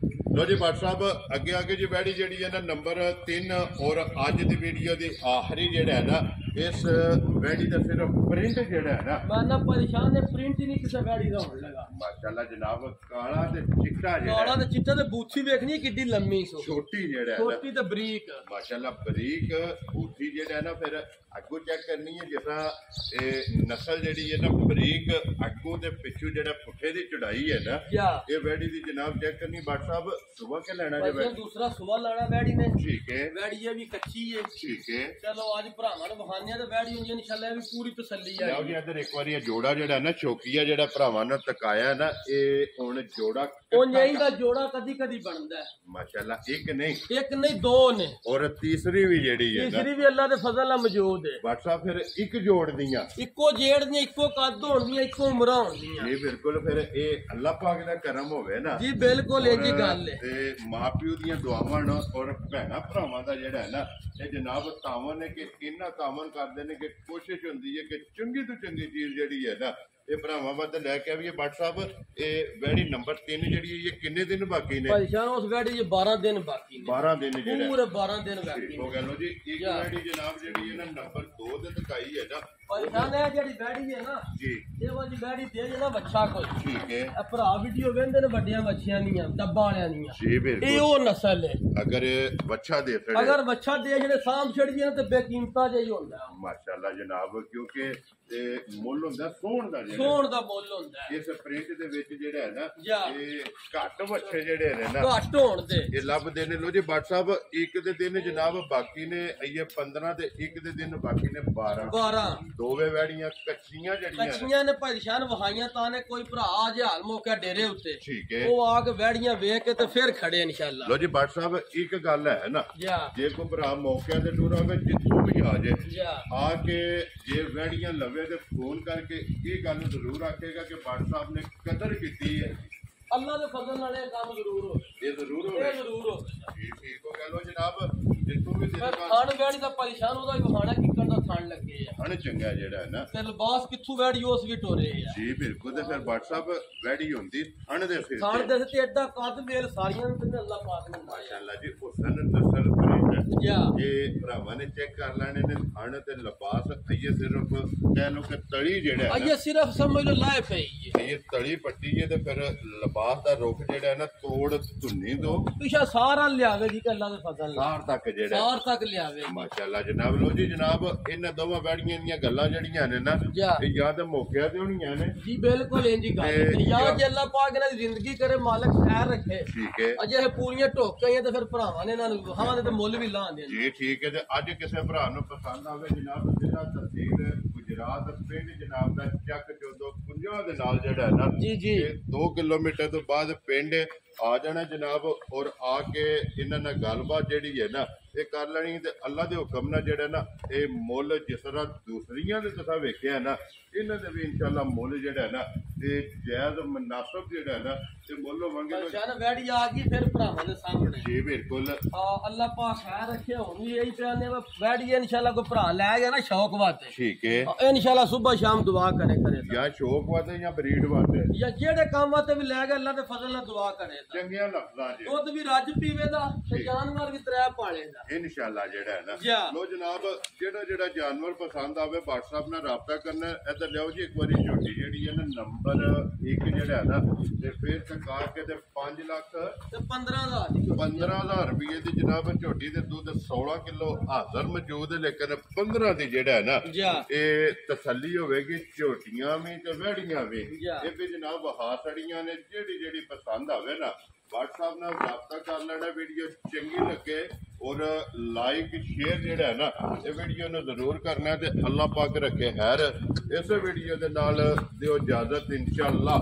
Speaker 1: ਲੋ ਜੀ ਭੱਟ ਸਾਹਿਬ ਅੱਗੇ ਜੀ ਵੈੜੀ ਜਿਹੜੀ ਹੈ ਨਾ ਨੰਬਰ 3 ਔਰ ਅੱਜ ਦੀ ਵੀਡੀਓ ਦੀ ਆਖਰੀ ਜਿਹੜਾ ਹੈ ਨਾ ਇਸ ਵੈੜੀ ਦਾ ਸਿਰਫ ਪ੍ਰਿੰਟ ਜਿਹੜਾ ਹੈ ਨਾ
Speaker 2: ਮੈਂ ਨਾ ਪਰੇਸ਼ਾਨ ਨੇ ਪ੍ਰਿੰਟ ਹੀ ਨਹੀਂ ਕਿਸੇ ਵੈੜੀ ਦਾ ਹੋਣ ਲੱਗਾ
Speaker 1: ਮਾਸ਼ਾਅੱਲਾ ਜਨਾਬ ਕਾਲਾ ਤੇ ਚਿੱਟਾ ਜਿਹੜਾ
Speaker 2: ਕਾਲਾ ਤੇ ਚਿੱਟਾ ਤੇ ਬੂਥੀ ਵੇਖਣੀ ਕਿੱਡੀ ਲੰਮੀ ਸੋ
Speaker 1: ਛੋਟੀ ਜਿਹੜਾ ਹੈ
Speaker 2: ਛੋਟੀ ਤੇ ਬਰੀਕ
Speaker 1: ਮਾਸ਼ਾਅੱਲਾ ਬਰੀਕ ਬੂਥੀ ਜਿਹੜਾ ਹੈ ਨਾ ਫਿਰ ਅੱਗੋਂ ਚੈੱਕ ਕਰਨੀ ਹੈ ਜਿਸ ਤਰ੍ਹਾਂ ਇਹ ਨਸਲ ਜਿਹੜੀ ਹੈ ਨਾ ਬਰੀਕ ਅੱਗੋਂ ਤੇ ਪਿੱਛੋਂ ਜਿਹੜਾ ਪੁੱਠੇ ਦੀ ਚੜਾਈ ਹੈ ਨਾ ਇਹ ਵੈੜੀ ਦੀ ਜਨਾਬ ਚੈੱਕ ਕਰਨੀ ਭੱਟ ਸਾਹਿਬ ਸੁਬਹ ਕੇ ਲੈਣਾ ਜੇ
Speaker 2: ਵੈਸੇ ਦੂਸਰਾ ਸੁਬਹ ਲਾਣਾ ਵੈੜੀ ਨੇ
Speaker 1: ਠੀਕ ਹੈ
Speaker 2: ਵੈੜੀ ਇਹ ਵੀ ਕੱਚੀ ਹੈ
Speaker 1: ਠੀਕ ਹੈ
Speaker 2: ਚਲੋ ਅੱਜ ਭਰਾਵਾਂ ਨੂੰ ਵਹਾਨਿਆ ਤੇ ਵੈੜੀ ਹੁੰਦੀ ਇਨਸ਼ਾਅੱਲਾ ਵੀ ਪੂਰੀ ਤਸੱਲੀ ਆ
Speaker 1: ਲਓ ਜੀ ਇੱਧਰ ਇੱਕ ਵਾਰੀ ਇਹ ਜੋੜਾ ਜਿਹੜਾ ਨਾ ਸ਼ੌਕੀਆ ਜਿਹੜਾ ਭਰਾਵਾਂ ਨੇ ਤਕਾਇਆ ਨਾ ਇਹ ਹੁਣ ਜੋੜਾ
Speaker 2: ਉਹ ਨਹੀਂ ਦਾ ਜੋੜਾ ਕਦੀ ਕਦੀ ਬਣਦਾ
Speaker 1: ਮਾਸ਼ਾਅੱਲਾ ਇੱਕ ਨਹੀਂ
Speaker 2: ਦੋ ਨੇ
Speaker 1: ਔਰ ਤੀਸਰੀ ਵੀ ਜਿਹੜੀ ਹੈ
Speaker 2: ਤੀਸਰੀ ਵੀ ਅੱਲਾ ਦੇ ਫਜ਼ਲ ਨਾਲ ਮੌਜੂਦ ਹੈ
Speaker 1: WhatsApp ਫਿਰ ਇੱਕ ਜੋੜ ਦੀਆਂ
Speaker 2: ਇੱਕੋ ਜੇੜ ਦੀਆਂ ਇੱਕੋ ਕੱਦ ਹੋਣਗੀਆਂ ਇੱਕੋ ਉਮਰਾਂ ਹੋਣਗੀਆਂ
Speaker 1: ਜੀ ਬਿਲਕੁਲ ਫਿਰ ਇਹ ਅੱਲਾਹ ਪਾਕ ਦਾ ਕਰਮ ਹੋਵੇ ਨਾ
Speaker 2: ਜੀ ਬਿਲਕੁਲ ਇਹ ਜੀ ਗੱਲ ਹੈ
Speaker 1: ਤੇ ਮਾਪਿਓ ਦੀਆਂ ਦੁਆਵਾਂ ਨਾਲ ਔਰ ਭੈਣਾ ਭਰਾਵਾਂ ਦਾ ਜਿਹੜਾ ਹੈ ਨਾ ਇਹ ਜਨਾਬ ਤਾਵਨ ਹੈ ਕਿ ਇੰਨਾ ਤਾਵਨ ਕਰਦੇ ਨੇ ਕਿ ਕੋਸ਼ਿਸ਼ ਹੁੰਦੀ ਹੈ ਕਿ ਚੰਗੀ ਤੋਂ ਚੰਗੀ ਚੀਜ਼ ਜਿਹੜੀ ਹੈ ਨਾ ਇਹ ਭਰਾਵਾਂ ਵੱਧ ਲੈ ਕੇ ਆਈਏ ਭੱਟ ਸਾਹਿਬ ਇਹ ਵੈੜੀ ਨੰਬਰ 3 ਜਿਹੜੀ ਹੈ ਇਹ ਕਿੰਨੇ ਦਿਨ ਬਾਕੀ ਨੇ
Speaker 2: ਭਾਈਸ਼ਾਨ ਉਸ ਵੈੜੀ ਜੀ 12 ਦਿਨ ਬਾਕੀ ਨੇ
Speaker 1: 12 ਦਿਨ ਜਿਹੜੇ
Speaker 2: ਪੂਰੇ 12 ਦਿਨ ਬਾਕੀ
Speaker 1: ਹੋ ਗਿਆ ਲੋ ਜੀ ਇੱਕ ਵੈੜੀ ਜਨਾਬ ਜਿਹੜੀ ਹੈ ਨਾ ਨੰਬਰ 2 ਦੇ ਤਕਾਈ ਹੈ ਨਾ
Speaker 2: ਭਾਈਸ਼ਾਨ ਇਹ ਜਿਹੜੀ ਵੈੜੀ ਹੈ ਨਾ
Speaker 1: ਜੀ
Speaker 2: ਇਹ ਵਾਲੀ ਵੈੜੀ ਦੇ ਜਿਹੜਾ ਬੱਚਾ ਕੋਈ
Speaker 1: ਠੀਕ ਹੈ
Speaker 2: ਇਹ ਭਰਾ ਵੀਡੀਓ ਵੇਂਦੇ ਨੇ ਵੱਡੀਆਂ ਬੱਚੀਆਂ ਦੀਆਂ ਡੱਬਾ ਵਾਲਿਆਂ ਦੀਆਂ
Speaker 1: ਜੀ ਬਿਲਕੁਲ
Speaker 2: ਇਹ ਉਹ ਨਸਲ ਹੈ
Speaker 1: ਅਗਰ ਬੱਚਾ ਦੇ ਸੜੇ
Speaker 2: ਅਗਰ ਬੱਚਾ ਦੇ ਜਿਹੜੇ ਸਾਂਭ ਛੜ ਗਏ ਤੇ ਬੇਕੀਮਤਾ ਜਿਹਾ ਹੀ ਹੁੰਦਾ
Speaker 1: ਮਾਸ਼ਾਅੱਲਾ ਜਨਾਬ ਕਿਉਂਕਿ ਇਹ ਮੁੱਲ ਹੁੰਦਾ ਸੋਹਣ ਦਾ ਜਿਹੜਾ
Speaker 2: ਸੋਹਣ ਦਾ ਮੁੱਲ ਹੁੰਦਾ
Speaker 1: ਇਸ ਪ੍ਰਿੰਟ ਦੇ ਵਿੱਚ ਜਿਹੜਾ ਹੈ ਨਾ
Speaker 2: ਜਾਂ
Speaker 1: ਇਹ ਘੱਟ ਵੱਛੇ ਜਿਹੜੇ ਨੇ ਨਾ
Speaker 2: ਘੱਟ ਹੋਣ ਦੇ
Speaker 1: ਇਹ ਲੱਭਦੇ ਨੇ ਲੋ ਜੀ ਭੱਟ ਸਾਹਿਬ ਇੱਕ ਦੇ ਦਿਨ ਜਨਾਬ ਬਾਕੀ ਨੇ ਇਹ 15 ਤੇ ਇੱਕ ਦੇ ਦਿਨ ਬਾਕੀ ਨੇ 12 ਦੋਵੇਂ ਵੈੜੀਆਂ ਕੱਚੀਆਂ ਜਿਹੜੀਆਂ
Speaker 2: ਨੇ ਭਾਈਸ਼ਾਨ ਵਹਾਈਆਂ ਤਾਂ ਨੇ ਕੋਈ ਭਰਾ ਅੱਜ ਹਾਲ ਮੌਕਾ ਡੇਰੇ ਉੱਤੇ
Speaker 1: ਠੀਕ ਹੈ
Speaker 2: ਉਹ ਆ ਕੇ ਵੈੜੀਆਂ ਵੇਖ ਕੇ ਤੇ ਫਿਰ ਖੜੇ ਇਨਸ਼ਾਅੱਲਾ
Speaker 1: ਲੋ ਜੀ ਭੱਟ ਸਾਹਿਬ ਇੱਕ ਗੱਲ ਹੈ ਨਾ ਜੇ ਕੋਈ ਭਰਾ ਮੌਕਿਆਂ ਤੇ ਟੂਰਾਂ ਵਿੱਚ ਜਿੱਥੋਂ ਵੀ ਆ ਜਾਏ ਆ ਕੇ ਜੇ ਵੈੜੀਆਂ ਲਵੇ ਤੇ ਫੋਨ ਕਰਕੇ ਇਹ ਗੱਲ ਜ਼ਰੂਰ ਆਖੇਗਾ ਕਿ ਭੱਟ ਸਾਹਿਬ ਨੇ ਕਦਰ ਕੀਤੀ ਹੈ
Speaker 2: ਅੱਲਾ ਦੇ ਫਜ਼ਲ ਨਾਲ ਇਹ ਕੰਮ ਜ਼ਰੂਰ ਹੋ
Speaker 1: ਇਹ ਜ਼ਰੂਰ ਹੋ ਠੀਕ ਹੋ ਗਿਆ ਲੋ ਜਨਾਬ ਜਿੱਥੋਂ ਵੀ
Speaker 2: ਖਾਣ ਵੈੜੀ ਦਾ ਪਰੇਸ਼ਾਨ ਉਹਦਾ ਵਹਾਣਾ ਕਿੱਕਣ ਦਾ ਖਾਣ ਲੱਗੇ ਆ
Speaker 1: ਹਣ ਚੰਗਾ ਜਿਹੜਾ ਹੈ ਨਾ
Speaker 2: ਤੇ ਲਿਬਾਸ ਕਿੱਥੋਂ ਵੈੜੀ ਉਸ ਵੀ ਟੋਰੇ ਆ
Speaker 1: ਜੀ ਬਿਲਕੁਲ ਤੇ ਫਿਰ ਭੱਟ ਸਾਹਿਬ ਵੈੜੀ ਹੁੰਦੀ ਹਣ ਦੇ ਸਿਰ
Speaker 2: ਖਾਣ ਦੇ ਤੇ ਐਡਾ ਕੱਦ ਮੇਲ ਸਾਰੀਆਂ ਨੂੰ ਤੇ ਅੱਲਾ ਪਾਕ ਨੇ
Speaker 1: ਮਾਸ਼ਾਅੱਲਾ ਜੀ ਹੁਸਨ ਨਸਲ ਪ੍ਰਿੰਟ ਇਹ ਭਰਾਵਾਂ ਨੇ ਚੈੱਕ ਕਰ ਲੈਣੇ ਨੇ ਹਣ ਤੇ ਲਿਬਾਸ ਇਹ ਸਿਰਫ ਕਹਿ ਲੋ ਕਿ ਤਲੀ ਜਿਹੜਾ ਹੈ
Speaker 2: ਇਹ ਸਿਰਫ ਸਮਝ ਲੋ ਲਾਏ ਪਈ
Speaker 1: ਇਹ ਤਲੀ ਪੱਟੀ ਹੈ ਤੇ ਫਿਰ ਲਿਬਾਸ ਦਾ ਰੁੱਖ ਜਿਹੜਾ ਹੈ ਨਾ ਤੋੜ ਧੁੰਨੀ ਤੋਂ
Speaker 2: ਪਿਛਾ ਸਾਰਾ ਲਿਆਵੇਗੀ ਕਿ ਅੱਲਾ ਦੇ ਫਜ਼ਲ
Speaker 1: ਸਾਰ ਤੱਕ ਜਿਹੜਾ
Speaker 2: ਸਾਰ ਤੱਕ ਲਿਆਵੇ
Speaker 1: ਮਾਸ਼ਾਅੱਲਾ ਜਨਾਬ ਲੋ ਜੀ ਜਨਾਬ ਇਹਨਾਂ ਦੋਵਾਂ ਵੈੜੀਆਂ ਦੀਆਂ ਗੱਲਾਂ ਜਿਹੜੀਆਂ ਨੇ ਨਾ ਇਹ ਜਾਂ ਤਾਂ ਮੌਕਿਆਂ ਤੇ ਹੋਣੀਆਂ ਨੇ
Speaker 2: ਜੀ ਬਿਲਕੁਲ ਇੰਜੀ ਗੱਲ ਜਾਂ ਜੇ ਅੱਲਾ ਪਾਕ ਇਹਨਾਂ ਦੀ ਜ਼ਿੰਦਗੀ ਕਰੇ ਮਾਲਕ ਖੈਰ ਰੱਖੇ
Speaker 1: ਠੀਕ ਹੈ
Speaker 2: ਅਜੇ ਇਹ ਪੂਰੀਆਂ ਢੋਕਾਂ ਤੇ ਫਿਰ ਭਰਾਵਾਂ ਨੇ ਇਹਨਾਂ ਨੂੰ ਹਾਂ ਤੇ ਮੁੱਲ ਵੀ ਲਾਉਂਦੇ
Speaker 1: ਜੀ ਠੀਕ ਹੈ ਤੇ ਅੱਜ ਕਿਸੇ ਭਰਾ ਨੂੰ ਪਸੰਦ ਆਵੇ ਜਨਾਬ ਜ਼ਿਲ੍ਹਾ ਤਹਿਸੀਲ ਗੁਜਰਾਤ ਪਿੰਡ ਜਨਾਬ ਦਾ ਚੱਕ 1450 ਦੇ ਨਾਲ ਜਿਹੜਾ ਹੈ ਨਾ
Speaker 2: ਜੀ
Speaker 1: 2 ਕਿਲੋਮੀਟਰ ਤੋਂ ਬਾਅਦ ਪਿੰਡ ਆ ਜਾਣਾ ਜਨਾਬ ਔਰ ਆ ਕੇ ਇਹਨਾਂ ਨਾਲ ਗੱਲਬਾਤ ਜਿਹੜੀ ਹੈ ਨਾ ਇਹ ਕਰ ਲੈਣੀ ਤੇ ਅੱਲਾ ਦੇ ਹੁਕਮ ਨਾਲ ਜਿਹੜਾ ਨਾ ਇਹ ਮੁੱਲ ਜਿਸ ਤਰ੍ਹਾਂ ਦੂਸਰੀਆਂ ਦੇ ਤੁਸੀਂ ਵੇਖਿਆ ਨਾ ਇਹਨਾਂ ਦੇ ਵੀ ਇਨਸ਼ਾਅੱਲਾ ਮੁੱਲ ਜਿਹੜਾ ਹੈ ਨਾ ਤੇ ਜਾਇਜ਼ ਮੁਨਾਸਬ ਜਿਹੜਾ ਹੈ ਨਾ ਤੇ ਮੁੱਲ ਹੋਵਾਂਗੇ
Speaker 2: ਜਾਨ ਵੈੜੀ ਆ ਗਈ ਫਿਰ ਭਰਾਵਾਂ ਦੇ ਸਾਹਮਣੇ
Speaker 1: ਜੀ ਬਿਲਕੁਲ
Speaker 2: ਅੱਲਾ ਪਾਕ ਖੈਰ ਰੱਖੇ ਹੁਣ ਵੀ ਇਹੀ ਪਿਆਨੇ ਵੈੜੀ ਇਨਸ਼ਾਅੱਲਾ ਕੋਈ ਭਰਾ ਲੈ ਗਿਆ ਨਾ ਸ਼ੌਕ ਵਾਸਤੇ
Speaker 1: ਠੀਕ ਹੈ
Speaker 2: ਇਨਸ਼ਾਅੱਲਾ ਸਵੇਰ ਸ਼ਾਮ ਦੁਆ ਕਰੇ
Speaker 1: ਜਾਂ ਸ਼ੌਕ ਸ਼ੌਕ ਵਾਦੇ ਜਾਂ ਬਰੀਡ ਵਾਦੇ
Speaker 2: ਜਾਂ ਜਿਹੜੇ ਕੰਮ ਵਾਤੇ ਵੀ ਲੈ ਗਏ ਅੱਲਾ ਦੇ ਫਜ਼ਲ ਨਾਲ ਦੁਆ ਕਰੇ
Speaker 1: ਚੰਗੀਆਂ ਲਫ਼ਜ਼ਾਂ ਚ
Speaker 2: ਦੁੱਧ ਵੀ ਰੱਜ ਪੀਵੇ ਦਾ ਤੇ ਜਾਨਵਰ ਵੀ ਤਰੇ ਪਾਲੇ ਦਾ
Speaker 1: ਇਨਸ਼ਾਅੱਲਾ ਜਿਹੜਾ ਹੈ ਨਾ
Speaker 2: ਜਾ
Speaker 1: ਲੋ ਜਨਾਬ ਜਿਹੜਾ ਜਾਨਵਰ ਪਸੰਦ ਆਵੇ WhatsApp ਨਾਲ ਰਾਬਤਾ ਕਰਨਾ ਇੱਧਰ ਲਿਆਓ ਜੀ ਇੱਕ ਵਾਰੀ ਝੋਟੀ ਜਿਹੜੀ ਹੈ ਨਾ ਨੰਬਰ 1 ਜਿਹੜਾ ਹੈ ਨਾ ਤੇ ਫਿਰ ਟਕਾ ਕੇ ਤੇ 5 ਲੱਖ
Speaker 2: ਤੇ 15,000
Speaker 1: ਰੁਪਏ ਦੀ ਜਨਾਬ ਝੋਟੀ ਦੇ ਦੁੱਧ 16 ਕਿਲੋ ਹਾਜ਼ਰ ਮੌਜੂਦ ਹੈ ਲੇਕਿਨ 15 ਦੀ ਜਿਹੜਾ ਹੈ ਨਾ ਇਹ ਤਸੱਲੀ ਹੋਵੇਗੀ ਝੋਟੀਆਂ ਵੀ ਤੇ ਵਹਿੜੀਆਂ ਵੀ ਇਹ ਵੀ ਜਨਾਬ ਹਾਸੜੀਆਂ ਨੇ ਜਿਹੜੀ ਪਸੰਦ ਆਵੇ ਨਾ WhatsApp ਨਾਲ ਰਾਬਤਾ ਕਰ ਲੈਣਾ ਵੀਡੀਓ ਚੰਗੀ ਲੱਗੇ ਔਰ ਲਾਈਕ ਸ਼ੇਅਰ ਜਿਹੜਾ ਹੈ ਨਾ ਇਹ ਵੀਡੀਓ ਨੂੰ ਜ਼ਰੂਰ ਕਰਨਾ ਤੇ ਅੱਲਾਹ ਪਾਕ ਰੱਖੇ ਖੈਰ ਇਸੇ ਵੀਡੀਓ ਦੇ ਨਾਲ ਦਿਓ ਇਜਾਜ਼ਤ ਇਨਸ਼ਾਅੱਲਾ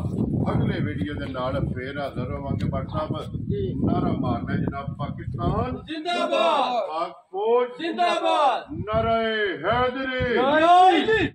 Speaker 1: ਅਗਲੇ ਵੀਡੀਓ ਦੇ ਨਾਲ ਫੇਰ ਹਾਜ਼ਰ ਹੋਵਾਂਗੇ WhatsApp ਨਾਰਾ ਮਾਰਨਾ ਜਨਾਬ ਪਾਕਿਸਤਾਨ
Speaker 2: ਜ਼ਿੰਦਾਬਾਦ
Speaker 1: ਪਾਕ ਫੌਜ
Speaker 2: ਜ਼ਿੰਦਾਬਾਦ
Speaker 1: ਨਾਰੇ ਹੈਦਰੀ